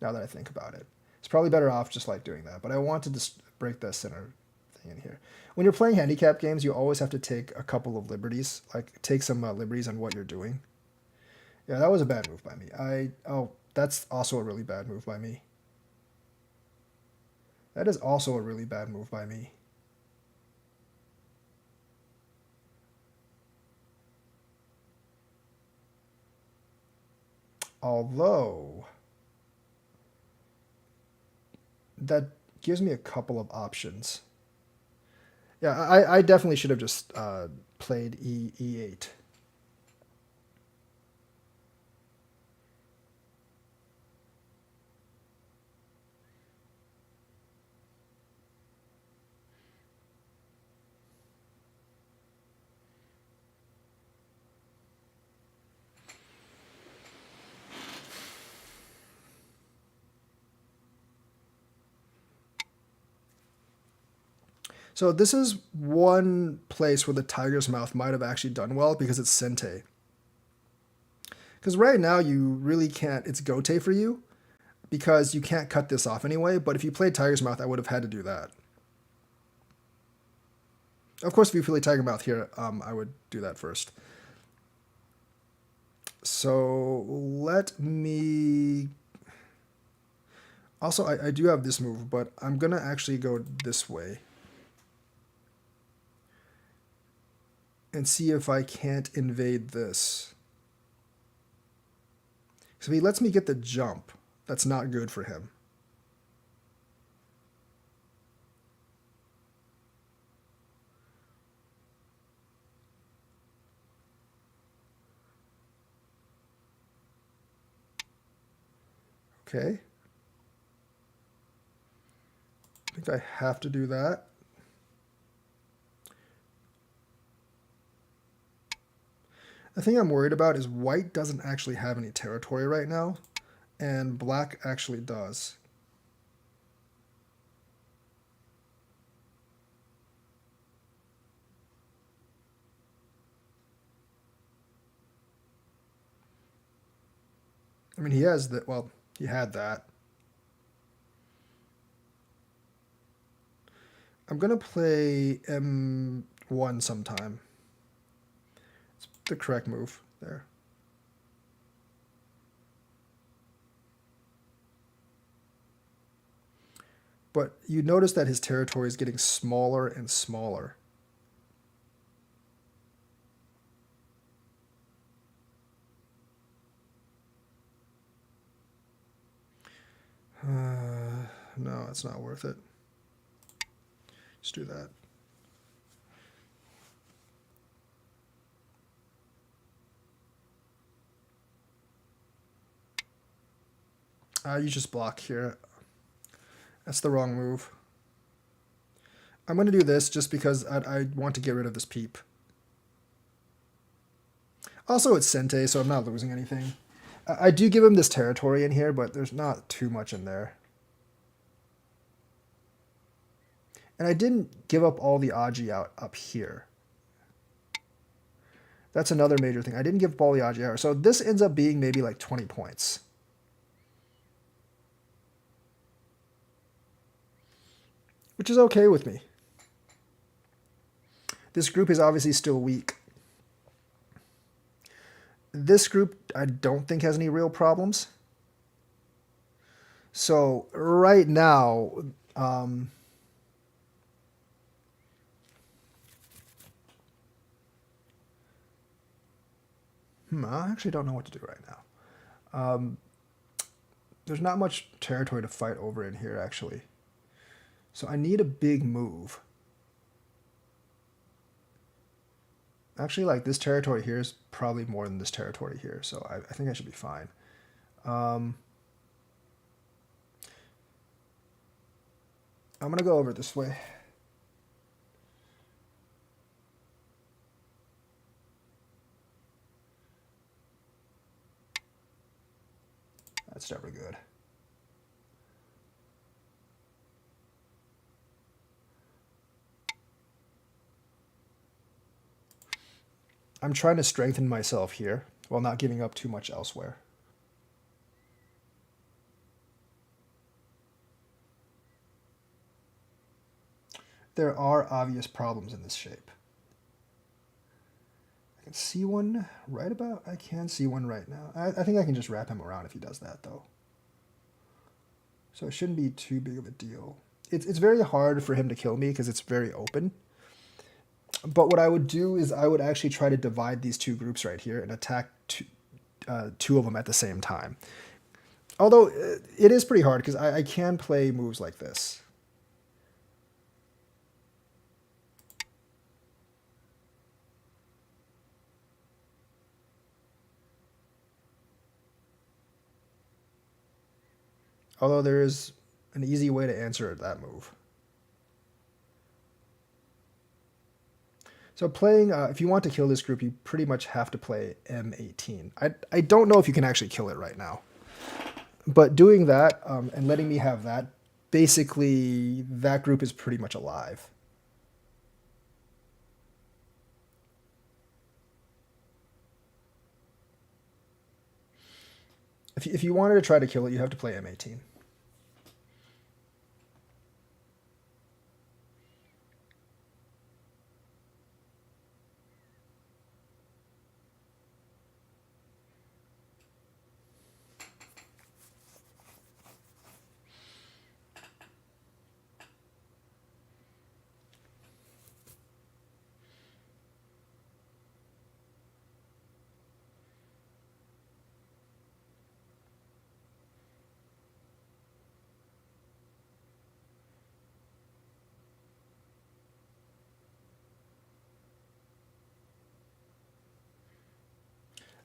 now that I think about it. It's probably better off just like doing that, but I wanted to break the center thing in here. When you're playing handicap games, you always have to take a couple of liberties, like take some liberties on what you're doing. Yeah, that was a bad move by me. That's also a really bad move by me. That is also a really bad move by me. Although, that gives me a couple of options. Yeah, I definitely should have just played E8. So this is one place where the tiger's mouth might have actually done well because it's sente. Because right now you really can't, it's gote for you because you can't cut this off anyway, but if you played tiger's mouth, I would have had to do that. Of course, if you play tiger mouth here, I would do that first. So let me... Also, I do have this move, but I'm going to actually go this way. And see if I can't invade this. So if he lets me get the jump, that's not good for him. Okay. I think I have to do that. The thing I'm worried about is white doesn't actually have any territory right now, and black actually does. I mean, he has that, well, he had that. I'm going to play M1 sometime. It's the correct move there. But you notice that his territory is getting smaller and smaller. No, it's not worth it. Just do that. You just block here. That's the wrong move. I'm going to do this just because I want to get rid of this peep. Also, it's sente, so I'm not losing anything. I do give him this territory in here, but there's not too much in there. And I didn't give up all the aji out up here. That's another major thing. I didn't give up all the aji out. So this ends up being maybe like 20 points. Which is okay with me. This group is obviously still weak. This group I don't think has any real problems. So right now, I actually don't know what to do right now. There's not much territory to fight over in here, actually. So I need a big move. Actually, like, this territory here is probably more than this territory here, so I think I should be fine. I'm going to go over this way. That's never good. I'm trying to strengthen myself here while not giving up too much elsewhere. There are obvious problems in this shape. I can see one right about... I can see one right now. I think I can just wrap him around if he does that, though. So it shouldn't be too big of a deal. It's very hard for him to kill me because it's very open. But what I would do is I would actually try to divide these two groups right here and attack two of them at the same time. Although it is pretty hard because I can play moves like this. Although there is an easy way to answer that move. So playing, if you want to kill this group, you pretty much have to play M18. I don't know if you can actually kill it right now. But doing that and letting me have that, basically that group is pretty much alive. If you wanted to try to kill it, you have to play M18.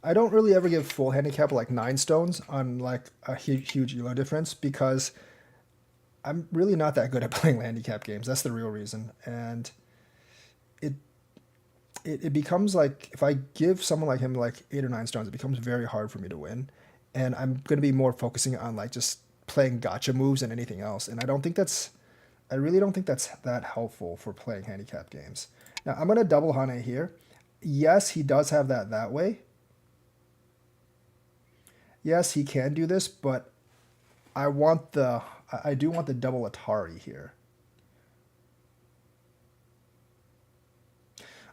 I don't really ever give full handicap like 9 stones on like a huge elo difference because I'm really not that good at playing handicap games. That's the real reason. And it it becomes like if I give someone like him like 8 or 9 stones, it becomes very hard for me to win. And I'm going to be more focusing on like just playing gotcha moves than anything else. And I really don't think that's that helpful for playing handicap games. Now I'm going to double Hane here. Yes, he does have that way. Yes, he can do this, but I do want the double Atari here.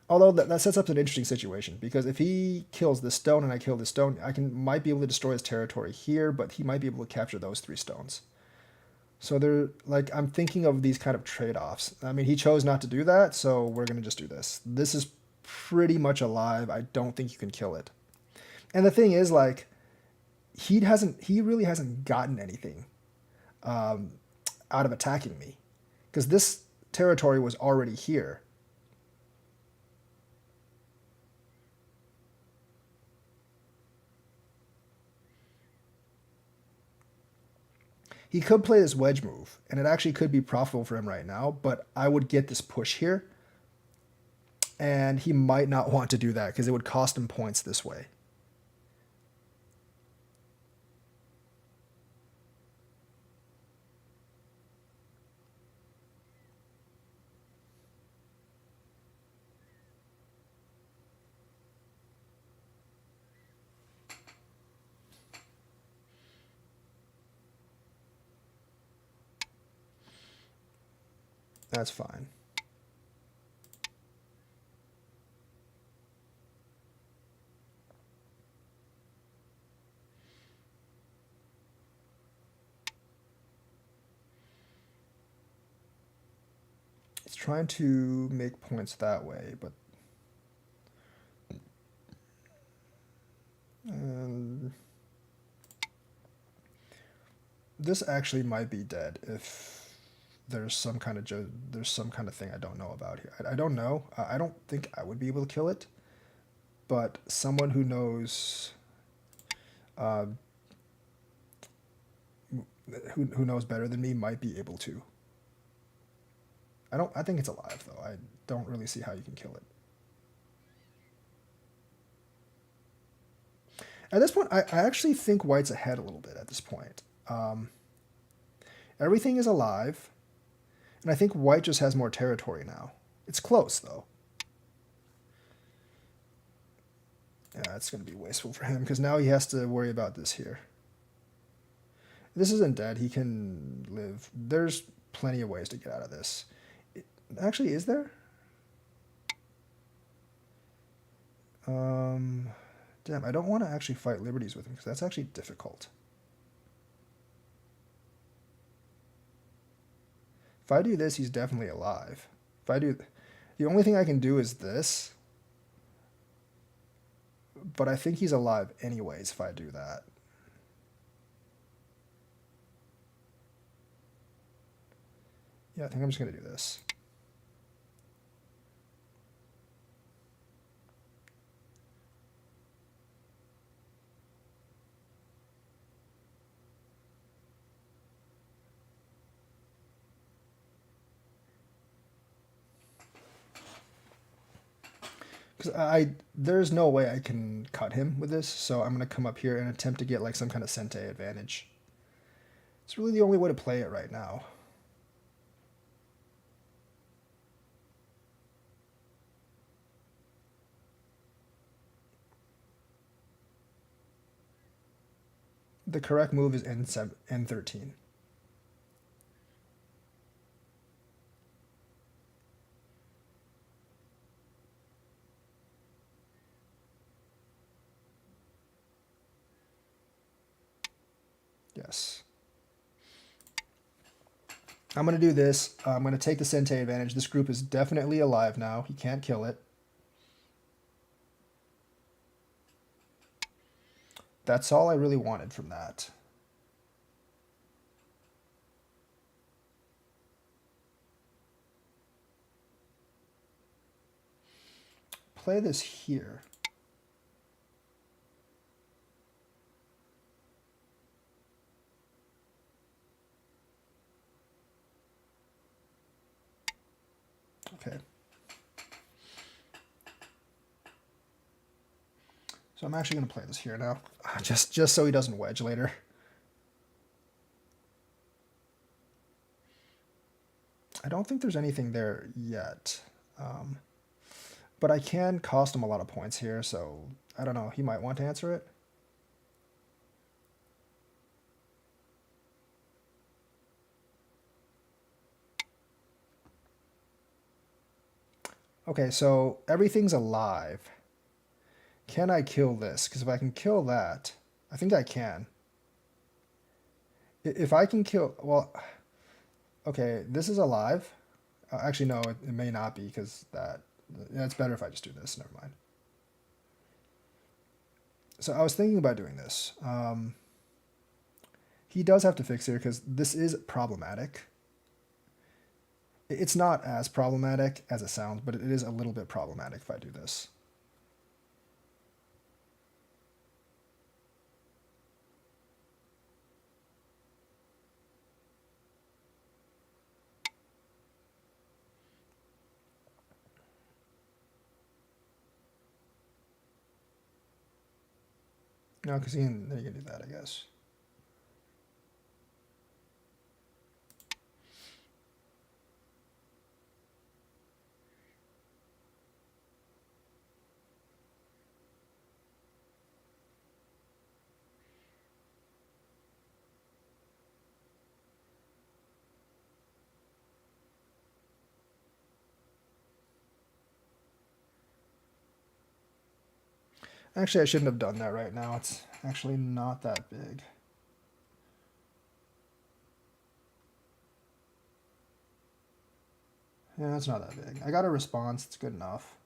Although that sets up an interesting situation because if he kills this stone and I kill this stone, might be able to destroy his territory here, but he might be able to capture those 3 stones. So I'm thinking of these kind of trade-offs. I mean, he chose not to do that, so we're gonna just do this. This is pretty much alive. I don't think you can kill it. And the thing is, like, he really hasn't gotten anything out of attacking me because this territory was already here. He could play this wedge move, and it actually could be profitable for him right now, but I would get this push here, and he might not want to do that because it would cost him points this way. That's fine. It's trying to make points that way, but This actually might be dead if there's some kind of there's some kind of thing I don't know about here. I don't know. I don't think I would be able to kill it, but someone who knows, uh, who knows better than me might be able to. I think it's alive though. I don't really see how you can kill it. At this point, I actually think white's ahead a little bit at this point. Everything is alive, and I think white just has more territory now. It's close, though. Yeah, it's going to be wasteful for him, because now he has to worry about this here. This isn't dead. He can live. There's plenty of ways to get out of this. Actually, is there? Damn, I don't want to actually fight liberties with him, because that's actually difficult. If I do this, he's definitely alive. If I do... The only thing I can do is this. But I think he's alive anyways if I do that. Yeah, I think I'm just going to do this. Because there's no way I can cut him with this, so I'm going to come up here and attempt to get like some kind of Sente advantage. It's really the only way to play it right now. The correct move is N13. Yes. I'm going to do this. I'm going to take the Sente advantage. This group is definitely alive now. He can't kill it. That's all I really wanted from that. Play this here. Okay. So I'm actually going to play this here now, just so he doesn't wedge later. I don't think there's anything there yet. But I can cost him a lot of points here, so I don't know. He might want to answer it. Okay, so everything's alive. Can I kill this? Because if I can kill that, I think I can. If I can kill... Well, okay, this is alive. Actually, no, it may not be, because that... Yeah, it's better if I just do this. Never mind. So I was thinking about doing this. He does have to fix here, because this is problematic. It's not as problematic as it sounds, but it is a little bit problematic if I do this. No, because he can do that, I guess. Actually, I shouldn't have done that right now. It's actually not that big. Yeah, it's not that big. I got a response. It's good enough.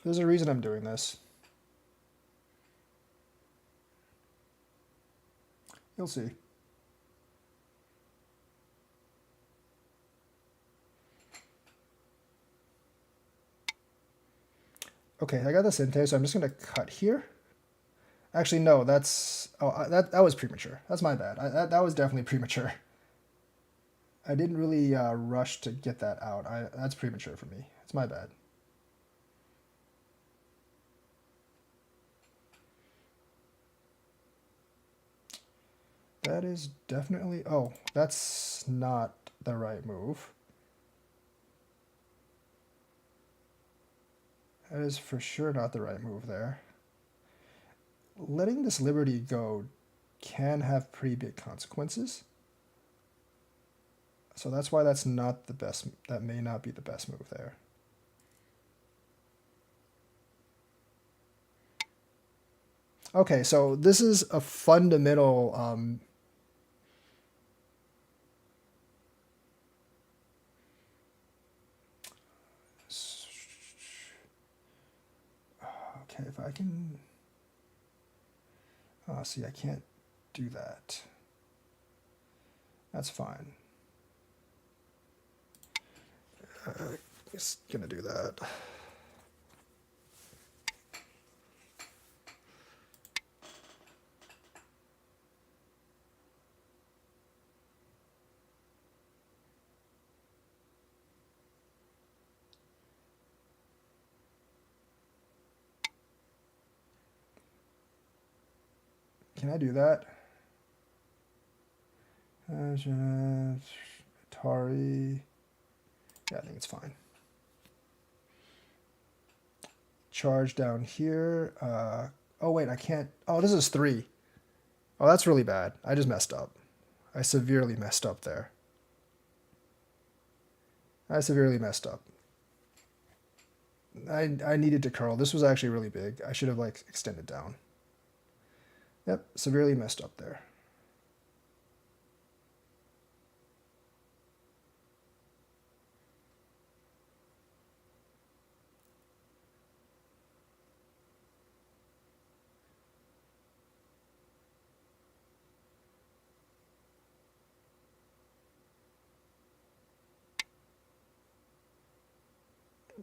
There's a reason I'm doing this. You'll see. Okay, I got the Sente, so I'm just going to cut here. Actually, no, that's... Oh, that was premature. That's my bad. That was definitely premature. I didn't really rush to get that out. That's premature for me. It's my bad. That is definitely... Oh, that's not the right move. That is for sure not the right move there. Letting this liberty go can have pretty big consequences. So that's why that's not the best, that may not be the best move there. Okay, so this is a fundamental okay, if I can, see, I can't do that. That's fine. Just gonna do that. Can I do that? Atari. Yeah, I think it's fine. Charge down here. Oh, wait, I can't. Oh, this is 3. Oh, that's really bad. I just messed up. I severely messed up there. I severely messed up. I needed to curl. This was actually really big. I should have, like, extended down. Yep, severely messed up there.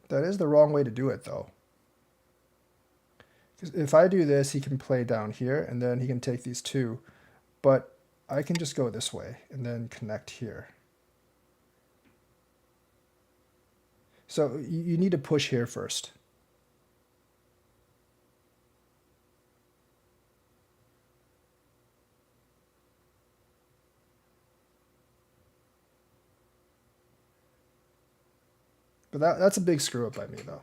That is the wrong way to do it, though. Because if I do this, he can play down here, and then he can take these 2. But I can just go this way, and then connect here. So you need to push here first. But that's a big screw up by me, though.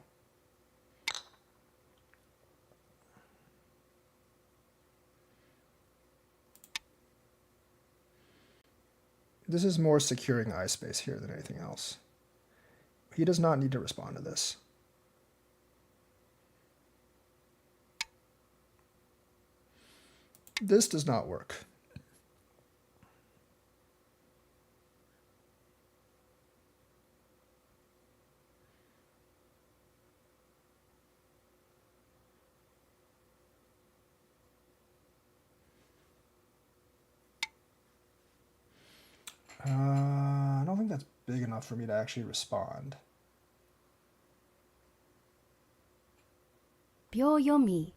This is more securing eye space here than anything else. He does not need to respond to this. This does not work. I don't think that's big enough for me to actually respond. 秒読み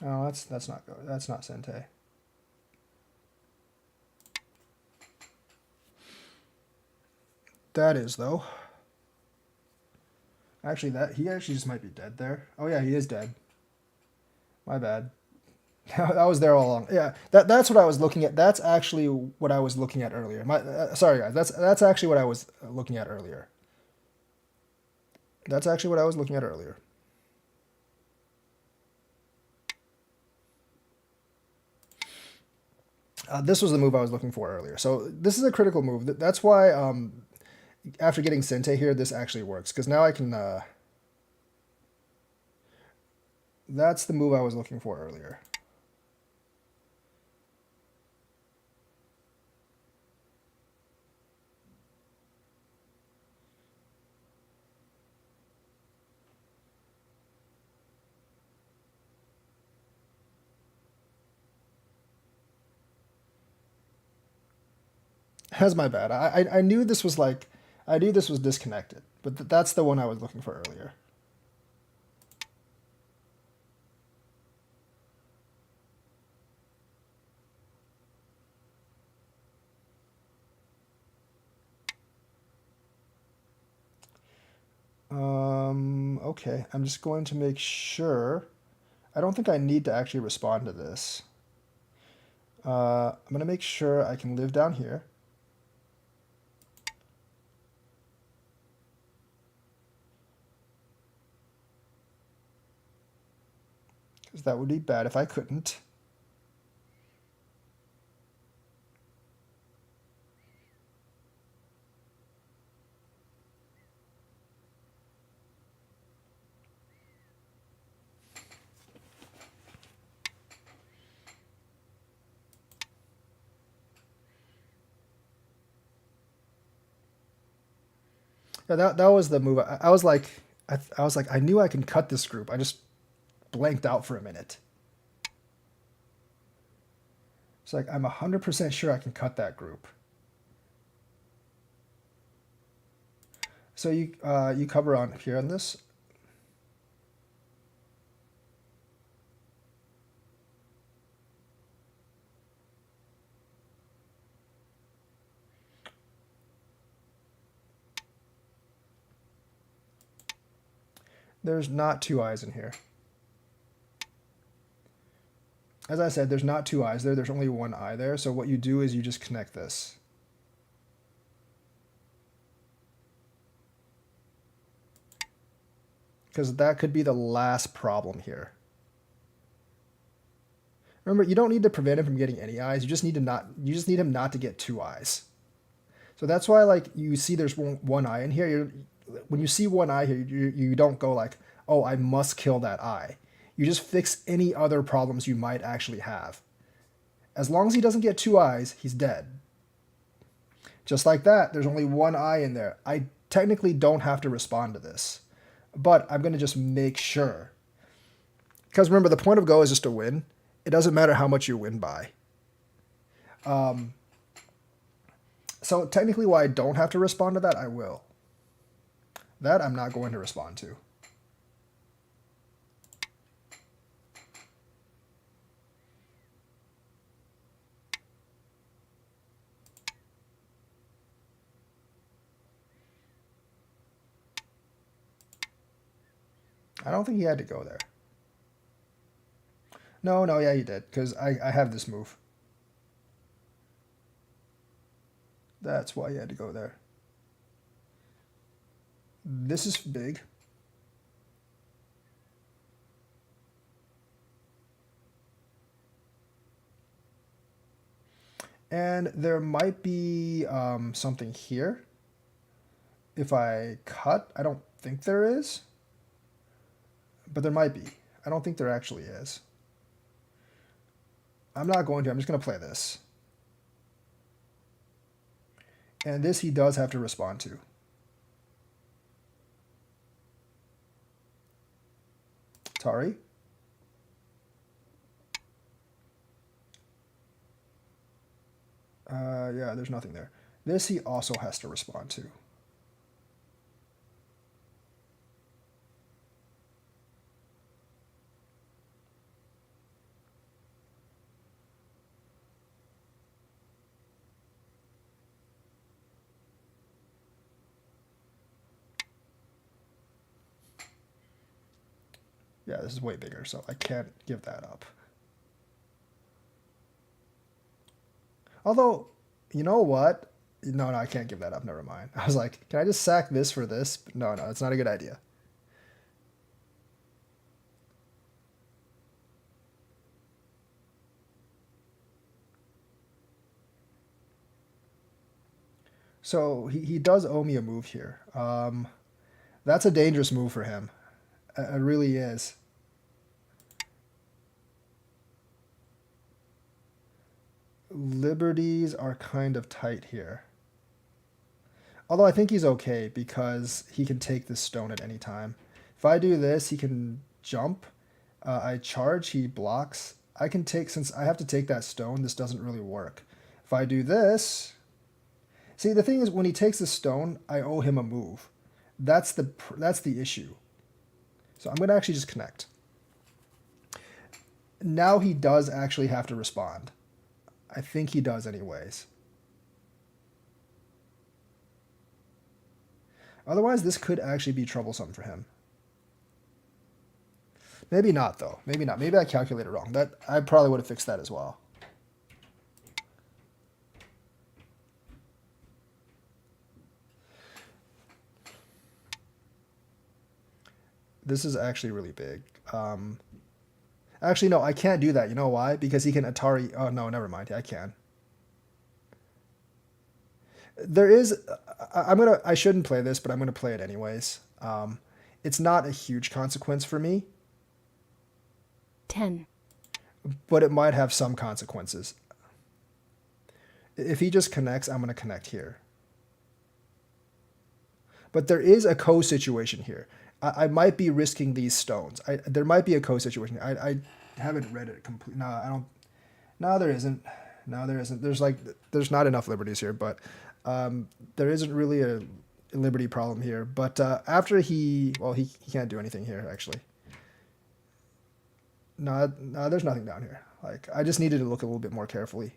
Oh, that's not good. That's not Sente. That is, though. Actually, he actually just might be dead there. Oh yeah, he is dead. My bad. That was there all along. Yeah, that's what I was looking at. That's actually what I was looking at earlier. Sorry guys, that's actually what I was looking at earlier. That's actually what I was looking at earlier. This was the move I was looking for earlier. So this is a critical move. That's why after getting Sente here, this actually works. Because now I can... that's the move I was looking for earlier. That's my bad. I knew this was like, I knew this was disconnected, but that's the one I was looking for earlier. Okay, I'm just going to make sure. I don't think I need to actually respond to this. I'm going to make sure I can live down here. Because that would be bad if I couldn't. Yeah, that was the move. I was like, I was like, I knew I can cut this group. I just blanked out for a minute. It's like I'm 100% sure I can cut that group. So you cover on here on this. There's not two eyes in here. As I said, there's not two eyes there. There's only one eye there. So what you do is you just connect this. Because that could be the last problem here. Remember, you don't need to prevent him from getting any eyes. You just need him not to get two eyes. So that's why, like, you see there's one eye in here. When you see one eye here, you don't go like, oh, I must kill that eye. You just fix any other problems you might actually have. As long as he doesn't get two eyes, he's dead. Just like that, there's only one eye in there. I technically don't have to respond to this, but I'm going to just make sure. Because remember, the point of go is just to win. It doesn't matter how much you win by. So technically, why I don't have to respond to that, I will. That I'm not going to respond to. I don't think he had to go there. No, yeah, he did, because I have this move. That's why he had to go there. This is big. And there might be something here. If I cut, I don't think there is. But there might be. I don't think there actually is. I'm not going to. I'm just going to play this. And this he does have to respond to. Tari. Yeah, there's nothing there. This he also has to respond to. Yeah, this is way bigger, so I can't give that up. Although, you know what? No, I can't give that up. Never mind. I was like, can I just sack this for this? But no, it's not a good idea. So he does owe me a move here. That's a dangerous move for him. It really is. Liberties are kind of tight here. Although I think he's okay because he can take this stone at any time. If I do this, he can jump. I charge, he blocks. I can take, since I have to take that stone, this doesn't really work. If I do this, See, the thing is, when he takes the stone, I owe him a move. That's the issue. So I'm going to actually just connect. Now he does actually have to respond. I think he does anyways. Otherwise, this could actually be troublesome for him. Maybe not, though. Maybe not. Maybe I calculated wrong. That I probably would have fixed that as well. This is actually really big. Actually, no, I can't do that. You know why? Because he can Atari... Oh, no, never mind. I can. There is... I shouldn't play this, but I'm going to play it anyways. It's not a huge consequence for me. 10. But it might have some consequences. If he just connects, I'm going to connect here. But there is a co-situation here. I might be risking these stones. There might be a co-situation. I haven't read it completely. No, I don't. No, there isn't. No, there isn't. There's not enough liberties here, but there isn't really a liberty problem here. But after he can't do anything here, actually. No, there's nothing down here. Like, I just needed to look a little bit more carefully.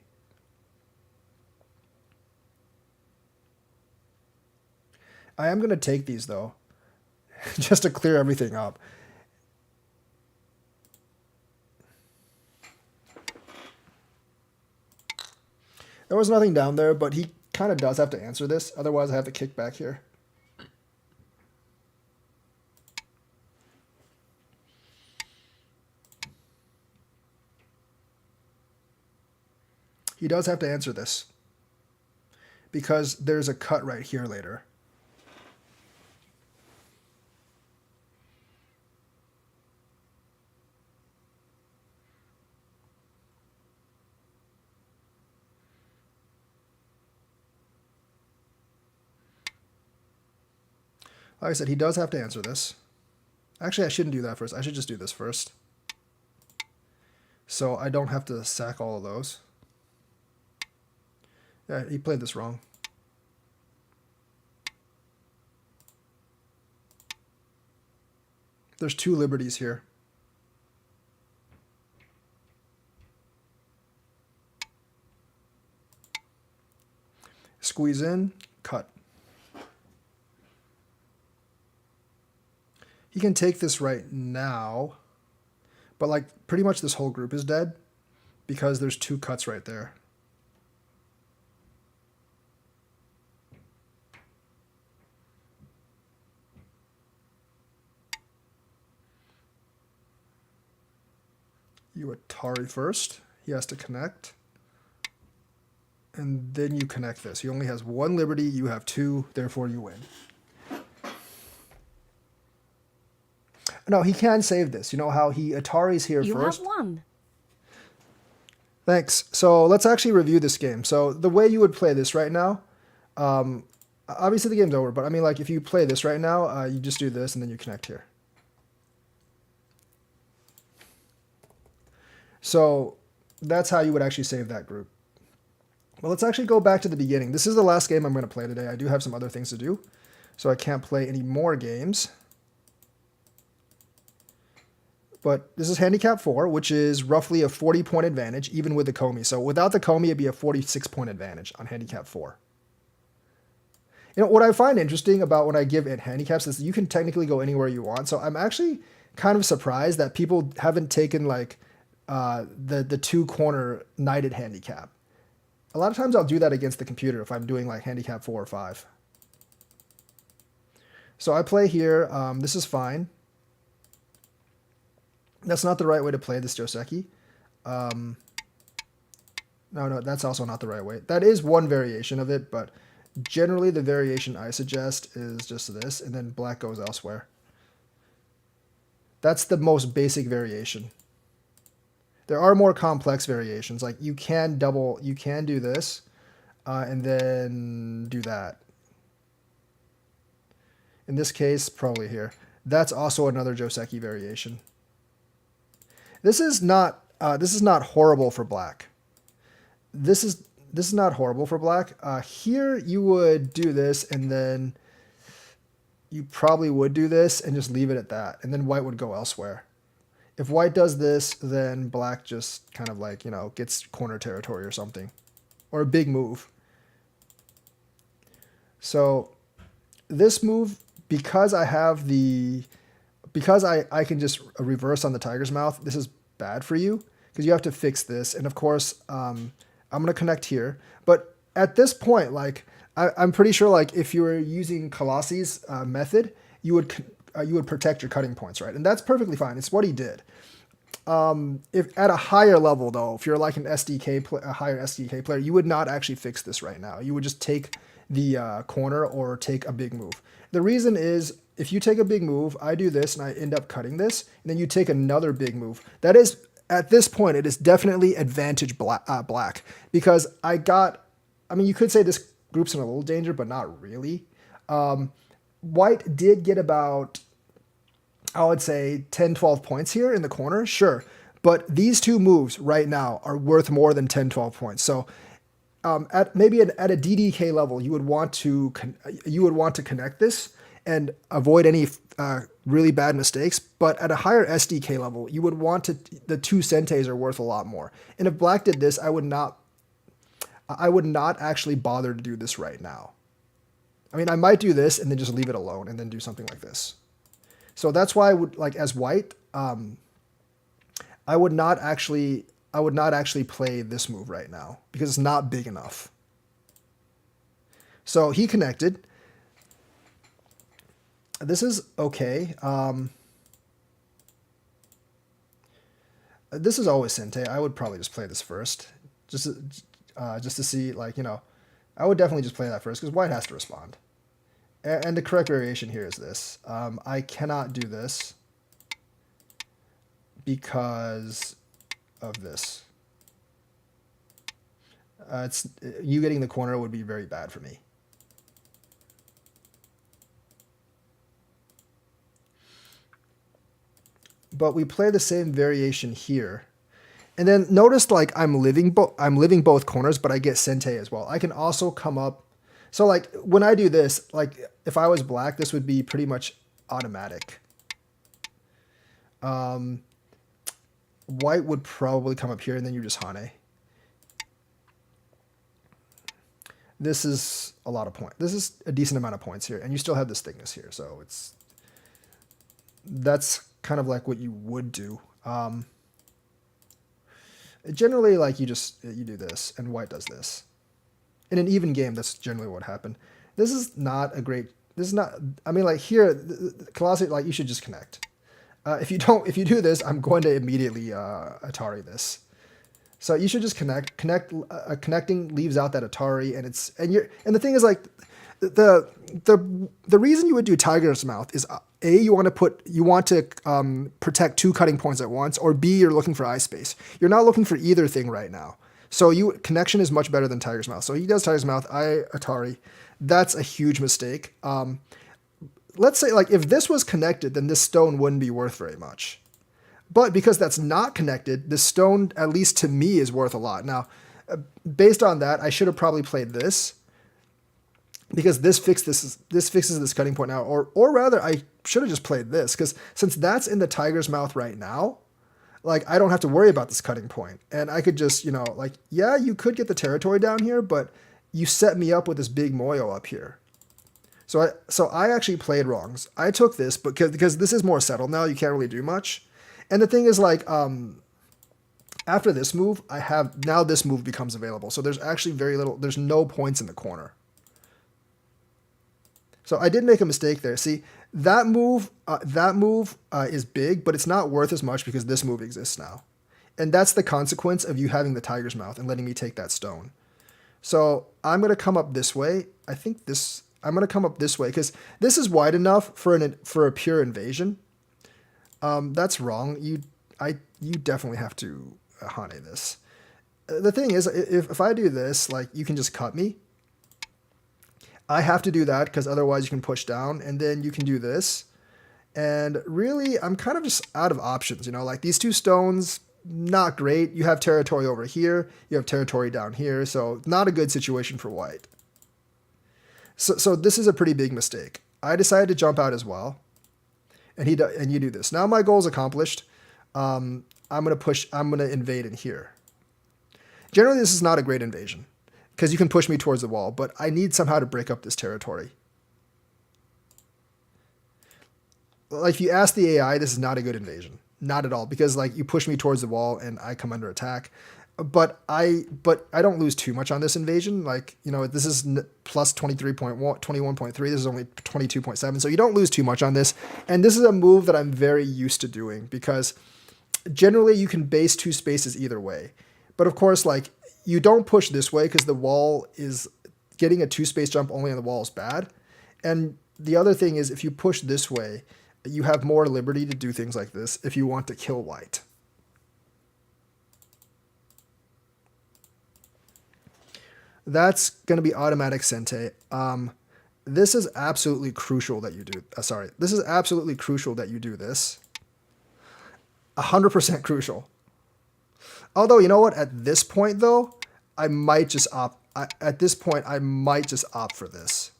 I am going to take these, though. Just to clear everything up. There was nothing down there, but he kind of does have to answer this. Otherwise, I have to kick back here. He does have to answer this. Because there's a cut right here later. Like I said, he does have to answer this. Actually, I shouldn't do that first. I should just do this first. So I don't have to sack all of those. Yeah, he played this wrong. There's 2 liberties here. Squeeze in, cut. He can take this right now, but like pretty much this whole group is dead because there's 2 cuts right there. You Atari first. He has to connect. And then you connect this. He only has 1 liberty. You have 2. Therefore, you win. No, he can save this. You know how he Atari's here first? You have 1. Thanks. So let's actually review this game. So the way you would play this right now, obviously the game's over, but I mean, like, if you play this right now, you just do this and then you connect here. So that's how you would actually save that group. Well, let's actually go back to the beginning. This is the last game I'm going to play today. I do have some other things to do, so I can't play any more games. But this is handicap 4, which is roughly a 40-point advantage, even with the Comey. So without the Comey, it'd be a 46-point advantage on handicap 4. You know, what I find interesting about when I give it handicaps is you can technically go anywhere you want. So I'm actually kind of surprised that people haven't taken, like, the 2-corner knighted handicap. A lot of times I'll do that against the computer if I'm doing, like, handicap 4 or 5. So I play here. This is fine. That's not the right way to play this Joseki. No, that's also not the right way. That is one variation of it, but generally the variation I suggest is just this, and then black goes elsewhere. That's the most basic variation. There are more complex variations, like you can do this, and then do that. In this case, probably here. That's also another Joseki variation. This is not horrible for black. This is This is not horrible for black. Here you would do this, and then you probably would do this and just leave it at that, and then white would go elsewhere. If white does this, then black just kind of like, you know, gets corner territory or something, or a big move. So this move, because I have the, because I can just reverse on the tiger's mouth, this is bad for you because you have to fix this. And of course, I'm going to connect here. But at this point, like, I'm pretty sure, like, if you were using Colossus' method, you would protect your cutting points, right? And that's perfectly fine. It's what he did. If at a higher level, though, if you're like a higher SDK player, you would not actually fix this right now. You would just take the corner or take a big move. The reason is, if you take a big move, I do this and I end up cutting this, and then you take another big move. That is, at this point, it is definitely advantage black because I mean, you could say this group's in a little danger, but not really. White did get about, I would say, 10, 12 points here in the corner, sure. But these two moves right now are worth more than 10, 12 points. So at a DDK level, you would want to connect this and avoid any really bad mistakes. But at a higher SDK level, you would want to, the two Sentes are worth a lot more. And if black did this, I would not actually bother to do this right now. I mean, I might do this and then just leave it alone and then do something like this. So that's why I would, like, as white, I would not actually play this move right now because it's not big enough. So he connected. This is okay. This is always Sente. I would probably just play this first, just to see, like, you know, I would definitely just play that first because white has to respond. And the correct variation here is this. I cannot do this because of this. You getting the corner would be very bad for me. But we play the same variation here. And then notice, like, I'm living both corners, but I get Sente as well. I can also come up. So, like, when I do this, like, if I was black, this would be pretty much automatic. White would probably come up here, and then you just Hane. This is a lot of points. This is a decent amount of points here, and you still have this thickness here, so that's kind of like what you would do. Generally, like, you do this, and white does this. In an even game, that's generally what happened. This is not, I mean, like, here, Colossus, like, you should just connect. If you do this, I'm going to immediately Atari this. So you should just connect. Connecting leaves out that Atari, and the thing is, like, the reason you would do Tiger's Mouth is you want to protect two cutting points at once, or B, you're looking for eye space. You're not looking for either thing right now. So connection is much better than Tiger's Mouth. So he does Tiger's Mouth, I Atari. That's a huge mistake. Let's say, like, if this was connected, then this stone wouldn't be worth very much. But because that's not connected, this stone, at least to me, is worth a lot. Now, based on that, I should have probably played this, because this fixes this cutting point now. Or rather, I should have just played this, because since that's in the Tiger's Mouth right now, like, I don't have to worry about this cutting point. And I could just, you know, like, yeah, you could get the territory down here, but you set me up with this big Moyo up here. So I actually played wrong. I took this because this is more settled now. You can't really do much. And the thing is, like, after this move, now this move becomes available. So there's actually there's no points in the corner. So I did make a mistake there. See, that move is big, but it's not worth as much because this move exists now. And that's the consequence of you having the Tiger's Mouth and letting me take that stone. So I'm going to come up this way. I'm going to come up this way because this is wide enough for a pure invasion. That's wrong. You definitely have to Hane this. The thing is, if I do this, like, you can just cut me. I have to do that because otherwise you can push down, and then you can do this. And really, I'm kind of just out of options, you know, like, these two stones, not great. You have territory over here. You have territory down here. So not a good situation for white. So this is a pretty big mistake. I decided to jump out as well. And you do this. Now my goal is accomplished. I'm going to invade in here. Generally, this is not a great invasion because you can push me towards the wall, but I need somehow to break up this territory. Like if you ask the AI, this is not a good invasion. Not at all, because like you push me towards the wall and I come under attack. But I don't lose too much on this invasion. Like, you know, this is plus 23.1, 21.3. This is only 22.7. So you don't lose too much on this. And this is a move that I'm very used to doing because generally you can base two spaces either way. But of course, like you don't push this way because the wall is getting a 2-space jump only on the wall is bad. And the other thing is if you push this way, you have more liberty to do things like this if you want to kill white. That's going to be automatic Sente. This is absolutely crucial that you do. This is absolutely crucial that you do this. 100% crucial. Although, you know what? At this point, though, I might just opt. At this point, I might just opt for this.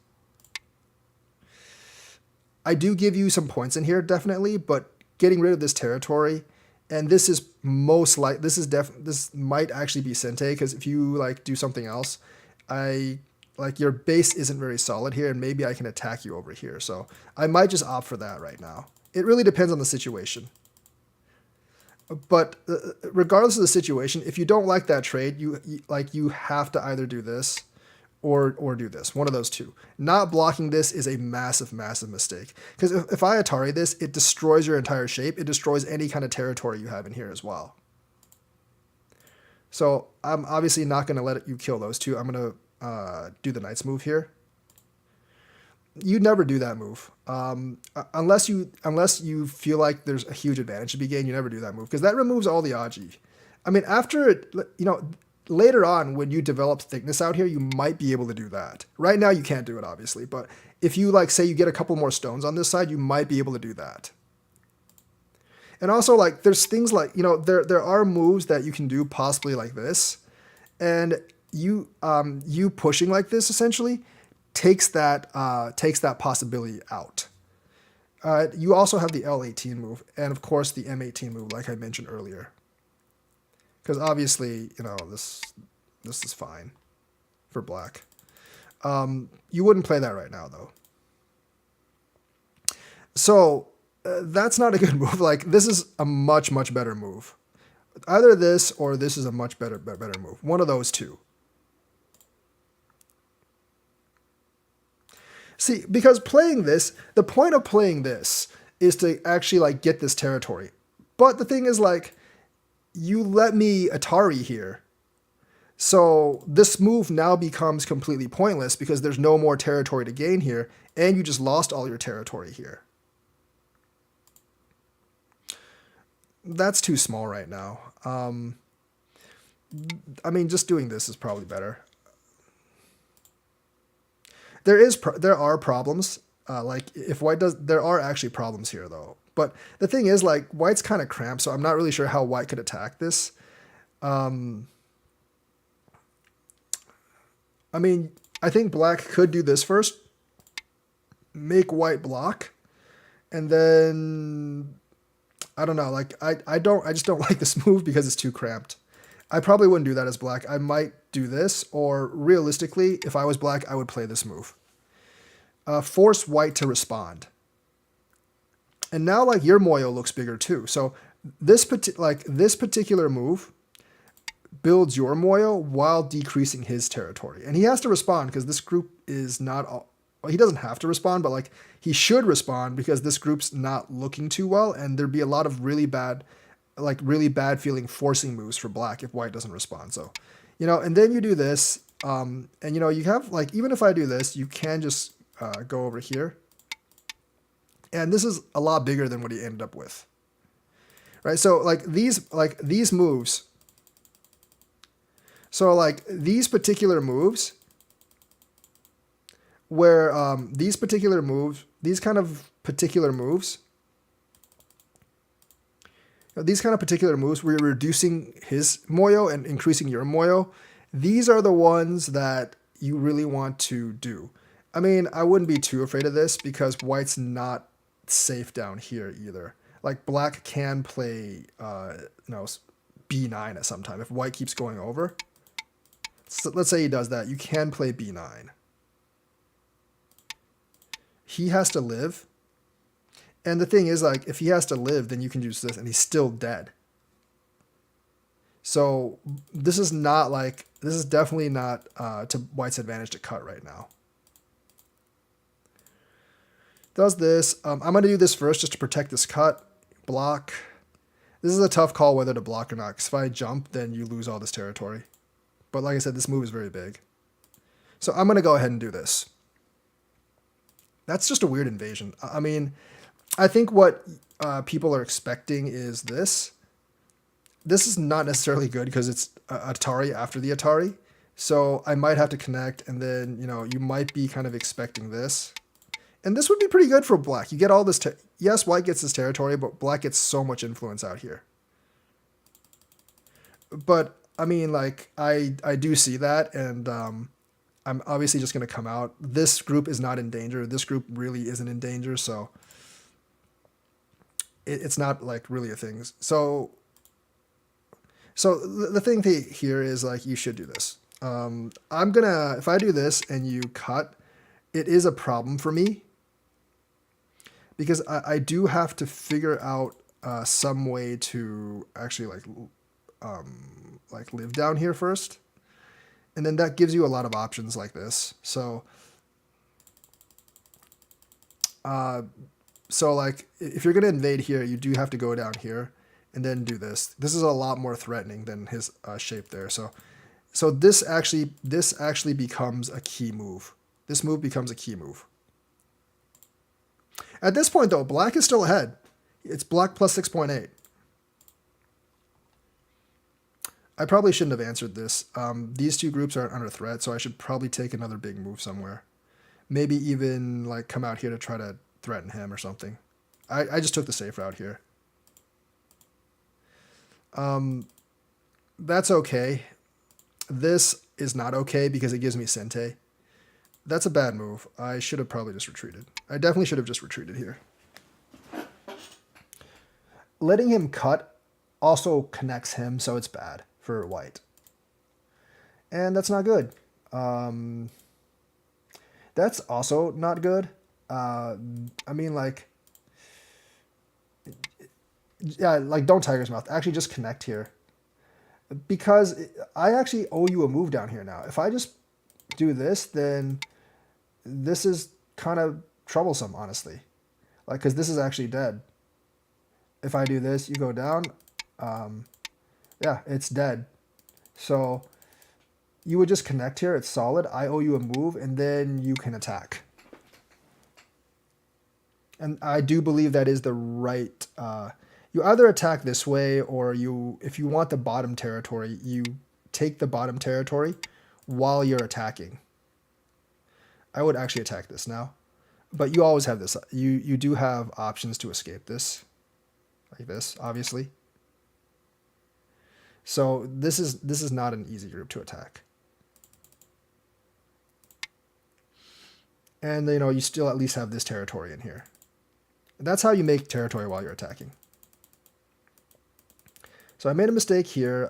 I do give you some points in here, definitely, but getting rid of this territory, and this is most like this might actually be Sente because if you like do something else, your base isn't very solid here, and maybe I can attack you over here. So I might just opt for that right now. It really depends on the situation. But regardless of the situation, if you don't like that trade, you have to either do this or do this. One of those two. Not blocking this is a massive, massive mistake. Because if I Atari this, it destroys your entire shape. It destroys any kind of territory you have in here as well. So I'm obviously not going to let you kill those two. I'm going to do the knight's move here. You never do that move. Unless you feel like there's a huge advantage to be gained, you never do that move. Because that removes all the Aji. I mean, after it, you know, later on when you develop thickness out here, you might be able to do that. Right now you can't do it, obviously. But if you, like, say you get a couple more stones on this side, you might be able to do that. And also, like, there's things like, you know, there are moves that you can do possibly like this. And you pushing like this, essentially, takes that possibility out. You also have the L18 move, and of course the M18 move, like I mentioned earlier. Because obviously, you know, this is fine for black. You wouldn't play that right now, though. So that's not a good move. Like, this is a much, much better move. Either this or this is a much better move. One of those two. See, because playing this, the point of playing this is to actually, like, get this territory. But the thing is, like, you let me Atari here. So this move now becomes completely pointless because there's no more territory to gain here, and you just lost all your territory here. That's too small right now. I mean, just doing this is probably better. There are problems. Like if white does, there are actually problems here though. But the thing is, like, white's kind of cramped, so I'm not really sure how white could attack this. I mean, I think black could do this first, make white block, and then I don't know. Like I just don't like this move because it's too cramped. I probably wouldn't do that as black. I might do this, or realistically, if I was black, I would play this move. Force white to respond. And now, like, your moyo looks bigger too. So this particular move builds your moyo while decreasing his territory. And he has to respond because this group is not all, well, he doesn't have to respond, but like he should respond because this group's not looking too well, and there'd be a lot of really bad feeling forcing moves for black if white doesn't respond. So, you know, and then you do this, and you know, you have, like, even if I do this, you can just go over here. And this is a lot bigger than what he ended up with. Right? So like these moves. So like these particular moves where these kind of particular moves These kind of particular moves where you're reducing his moyo and increasing your moyo, these are the ones that you really want to do. I mean, I wouldn't be too afraid of this because white's not safe down here either. Like black can play, b9 at some time if white keeps going over. So let's say he does that. You can play b9. He has to live. And the thing is, like, if he has to live, then you can use this, and he's still dead. So this is definitely not to white's advantage to cut right now. Does this. I'm going to do this first just to protect this cut. Block. This is a tough call whether to block or not, because if I jump, then you lose all this territory. But like I said, this move is very big. So I'm going to go ahead and do this. That's just a weird invasion. I mean, I think what people are expecting is this. This is not necessarily good because it's Atari after the Atari. So I might have to connect, and then, you might be kind of expecting this. And this would be pretty good for black. You get all this. Yes, white gets this territory, but black gets so much influence out here. But, I mean, like, I do see that, and I'm obviously just going to come out. This group is not in danger. This group really isn't in danger, so it's not, like, really a thing. So the thing here is, like, you should do this. If I do this and you cut, it is a problem for me because I do have to figure out some way to actually live down here first. And then that gives you a lot of options like this. So like if you're going to invade here, you do have to go down here and then do this. This is a lot more threatening than his shape there. So this actually becomes a key move. This move becomes a key move. At this point, though, black is still ahead. It's black plus 6.8. I probably shouldn't have answered this. These two groups aren't under threat, so I should probably take another big move somewhere. Maybe even like come out here to try to threaten him or something. I just took the safe route here. That's okay. This is not okay because it gives me Sente. That's a bad move. I should have probably just retreated. I definitely should have just retreated here. Letting him cut also connects him, so it's bad for white. And that's not good. That's also not good. I mean, like, yeah, like don't Tiger's Mouth. Actually, just connect here. Because I actually owe you a move down here now. If I just do this, then this is kind of troublesome, honestly. Like, because this is actually dead. If I do this, you go down. Yeah, it's dead. So you would just connect here. It's solid. I owe you a move, and then you can attack. And I do believe that is the right... you either attack this way, or if you want the bottom territory, you take the bottom territory while you're attacking. I would actually attack this now. But you always have this. You do have options to escape this. Like this, obviously. So this is not an easy group to attack. And you still at least have this territory in here. That's how you make territory while you're attacking. So I made a mistake here,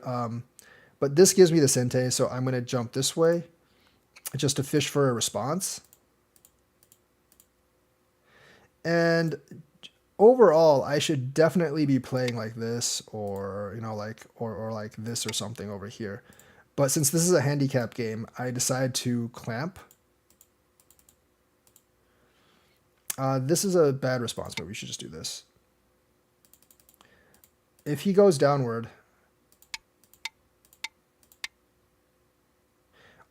but this gives me the Sente, so I'm going to jump this way just to fish for a response. And overall, I should definitely be playing like this, or like this or something over here. But since this is a handicap game, I decided to clamp. This is a bad response, but we should just do this. If he goes downward,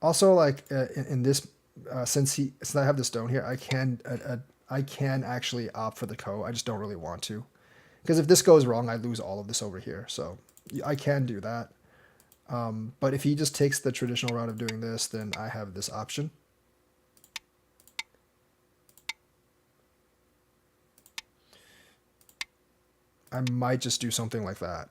also like in this, since I have the stone here, I can actually opt for the ko. I just don't really want to, because if this goes wrong, I lose all of this over here. So I can do that. But if he just takes the traditional route of doing this, then I have this option. I might just do something like that.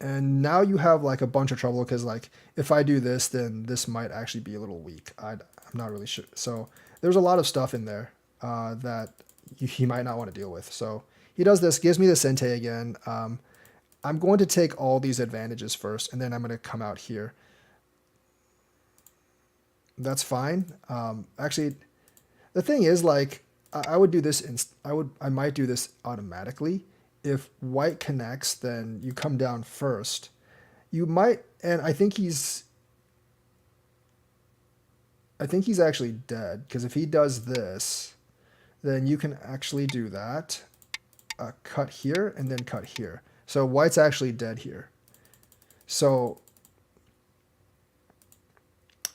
And now you have like a bunch of trouble because like if I do this, then this might actually be a little weak. I'm not really sure. So there's a lot of stuff in there that he might not want to deal with. So he does this, gives me the Sente again. I'm going to take all these advantages first, and then I'm going to come out here. That's fine. Actually, the thing is, like, I would do this. I might do this automatically. If white connects, then you come down first. You might, and I think he's actually dead because if he does this, then you can actually do that. Cut here and then cut here. So white's actually dead here. So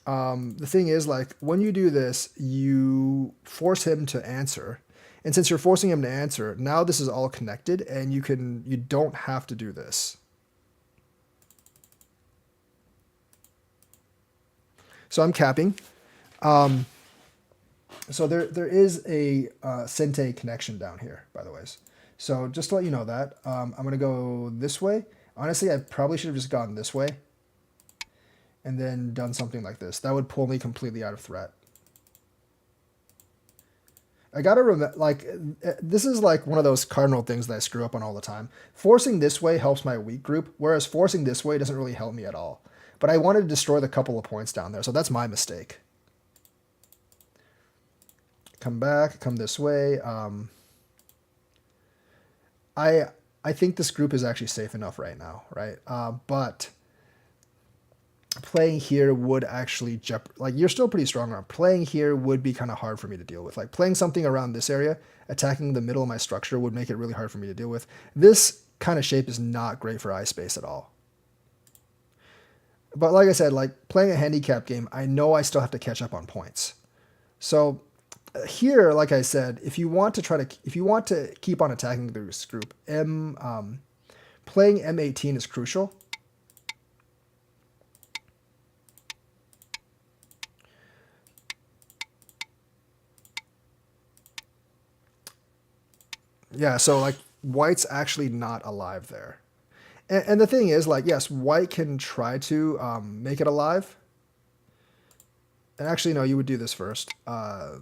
the thing is, like, when you do this, you force him to answer. And since you're forcing him to answer, now this is all connected and you don't have to do this. So I'm capping. So there is a Sente connection down here, by the way. So just to let you know that, I'm going to go this way. Honestly, I probably should have just gone this way and then done something like this. That would pull me completely out of threat. I gotta remember, like, this is like one of those cardinal things that I screw up on all the time. Forcing this way helps my weak group, whereas forcing this way doesn't really help me at all. But I wanted to destroy the couple of points down there, so that's my mistake. Come back, come this way. I think this group is actually safe enough right now, right? But playing here would actually like, you're still pretty strong around. Playing here would be kind of hard for me to deal with. Like playing something around this area, attacking the middle of my structure would make it really hard for me to deal with. This kind of shape is not great for eye space at all. But like I said, like playing a handicap game, I know I still have to catch up on points. So here, like I said, if you want to keep on attacking this group, playing M18 is crucial. Yeah, so like white's actually not alive there. And the thing is, like, yes, white can try to make it alive. And actually, no, you would do this first. But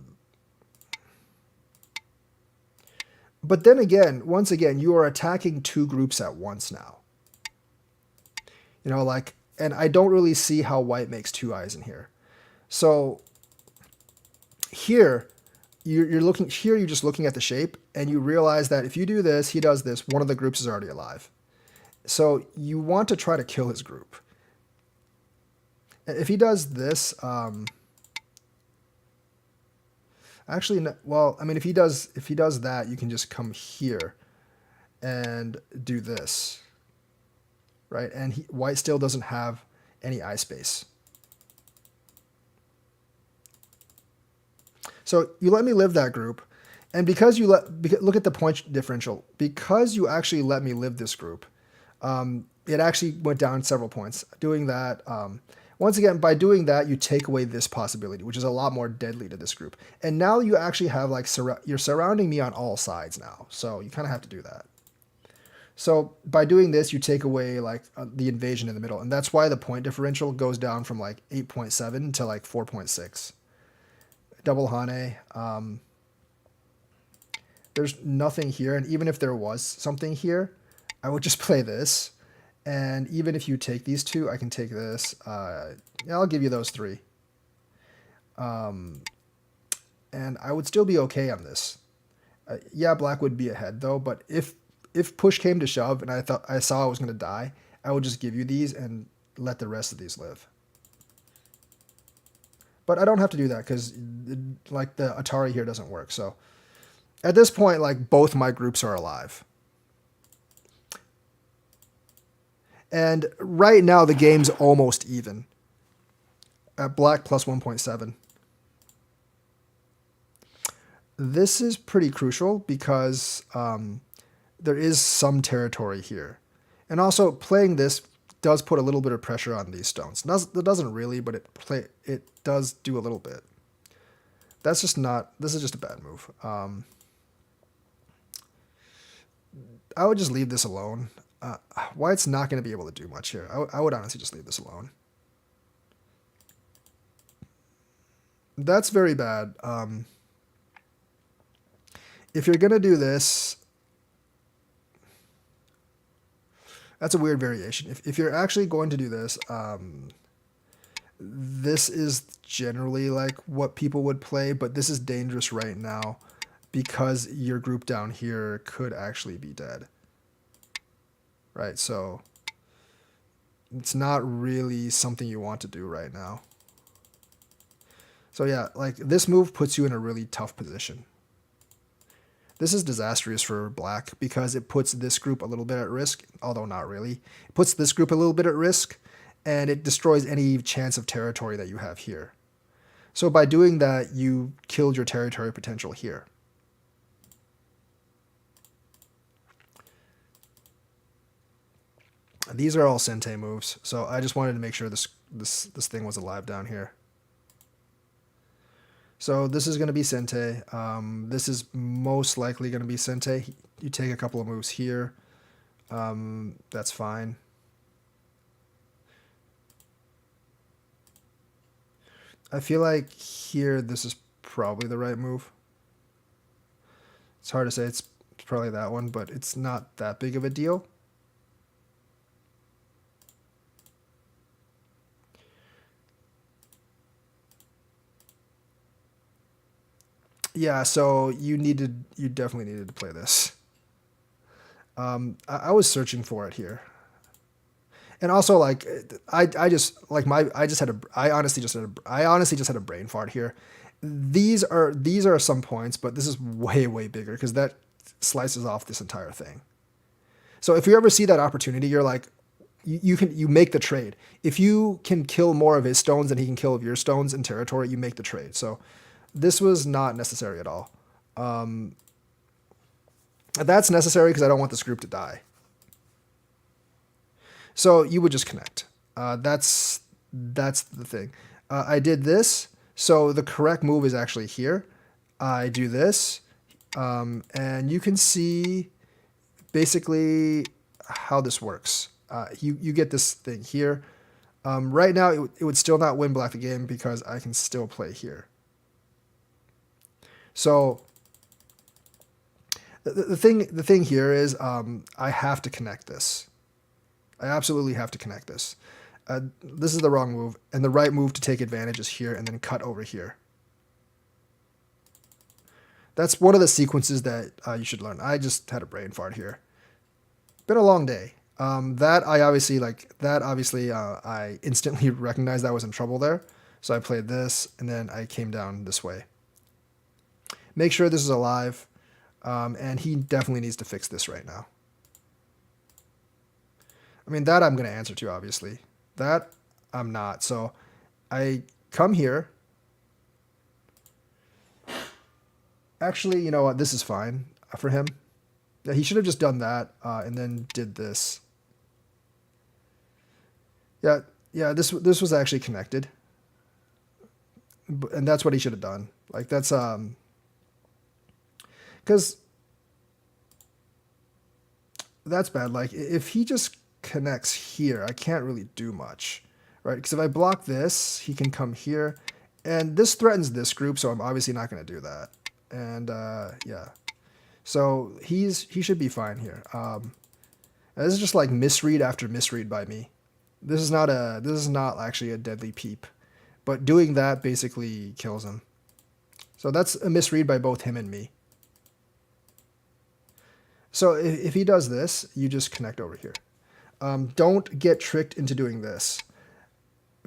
then again, once again, you are attacking two groups at once now. You know, like, and I don't really see how white makes two eyes in here. So here, you're looking here, you're just looking at the shape, and you realize that if you do this, he does this, one of the groups is already alive. So you want to try to kill his group. If he does this, actually, no, well, I mean, if he does that, you can just come here and do this, right? And white still doesn't have any eye space. So you let me live that group, and because you look at the point differential, because you actually let me live this group, it actually went down several points. Doing that, once again, by doing that, you take away this possibility, which is a lot more deadly to this group. And now you actually have, like, you're surrounding me on all sides now, so you kind of have to do that. So by doing this, you take away, like, the invasion in the middle, and that's why the point differential goes down from, like, 8.7 to, like, 4.6. Double Hane. There's nothing here, and even if there was something here, I would just play this. And even if you take these two, I can take this. I'll give you those three. And I would still be okay on this. Yeah, black would be ahead though, but if push came to shove and I saw I was going to die, I would just give you these and let the rest of these live. But I don't have to do that because, like, the Atari here doesn't work. So at this point, like, both my groups are alive. And right now, the game's almost even. At black plus 1.7. This is pretty crucial because there is some territory here. And also, playing this does put a little bit of pressure on these stones. It doesn't really, but it does do a little bit. This is just a bad move. I would just leave this alone. White's not going to be able to do much here. I would honestly just leave this alone. That's very bad. If you're going to do this, that's a weird variation. If you're actually going to do this, this is generally like what people would play, but this is dangerous right now because your group down here could actually be dead. Right, so it's not really something you want to do right now. So yeah, like this move puts you in a really tough position. This is disastrous for black because it puts this group a little bit at risk, although not really. It puts this group a little bit at risk, and it destroys any chance of territory that you have here. So by doing that, you killed your territory potential here. These are all Sente moves, so I just wanted to make sure this thing was alive down here. So this is going to be Sente. This is most likely going to be Sente. You take a couple of moves here. That's fine. I feel like here this is probably the right move. It's hard to say. It's probably that one, but it's not that big of a deal. Yeah, so you definitely needed to play this. I was searching for it here. And also, like, I honestly just had a brain fart here. These are some points, but this is way bigger because that slices off this entire thing. So if you ever see that opportunity, you're like, you make the trade. If you can kill more of his stones than he can kill of your stones in territory, you make the trade. So this was not necessary at all. That's necessary because I don't want this group to die. So you would just connect. That's the thing. I did this, so the correct move is actually here. I do this, and you can see basically how this works. You get this thing here. Right now, it would still not win black the game because I can still play here. So the thing here is I have to connect this. I absolutely have to connect this. This is the wrong move, and the right move to take advantage is here and then cut over here. That's one of the sequences that you should learn. I just had a brain fart here. Been a long day. I instantly recognized I was in trouble there. So I played this, and then I came down this way. Make sure this is alive, and he definitely needs to fix this right now. I mean, that I'm going to answer to, obviously. That I'm not. So I come here. Actually, you know what? This is fine for him. Yeah, he should have just done that and then did this. Yeah, this was actually connected. And that's what he should have done. Like, that's... Because that's bad. Like, if he just connects here, I can't really do much, right? Because if I block this, he can come here, and this threatens this group, so I'm obviously not going to do that. And yeah, so he should be fine here. This is just like misread after misread by me. This is not actually a deadly peep, but doing that basically kills him. So that's a misread by both him and me. So if he does this, you just connect over here. Don't get tricked into doing this,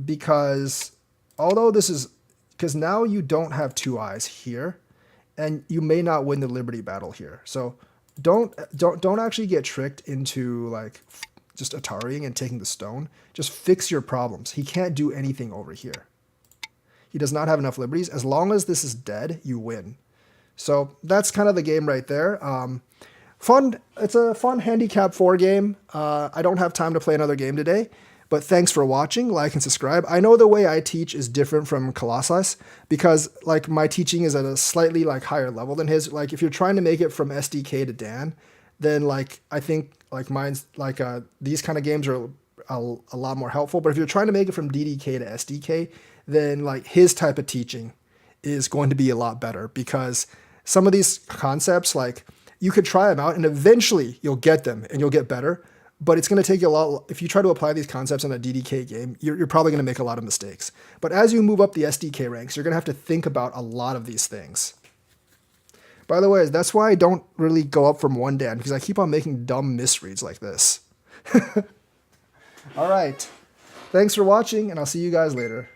because because now you don't have two eyes here, and you may not win the Liberty battle here. So don't actually get tricked into like just Atariing and taking the stone. Just fix your problems. He can't do anything over here. He does not have enough liberties. As long as this is dead, you win. So that's kind of the game right there. Fun. It's a fun handicap 4 game. I don't have time to play another game today, but thanks for watching. Like and subscribe. I know the way I teach is different from Colossus because like my teaching is at a slightly like higher level than his. Like if you're trying to make it from SDK to Dan, then like I think like mine's like these kind of games are a lot more helpful. But if you're trying to make it from DDK to SDK, then like his type of teaching is going to be a lot better, because some of these concepts, like you could try them out and eventually you'll get them and you'll get better. But it's going to take you a lot. If you try to apply these concepts in a DDK game, you're probably going to make a lot of mistakes. But as you move up the SDK ranks, you're going to have to think about a lot of these things. By the way, that's why I don't really go up from one dan, because I keep on making dumb misreads like this. All right. Thanks for watching, and I'll see you guys later.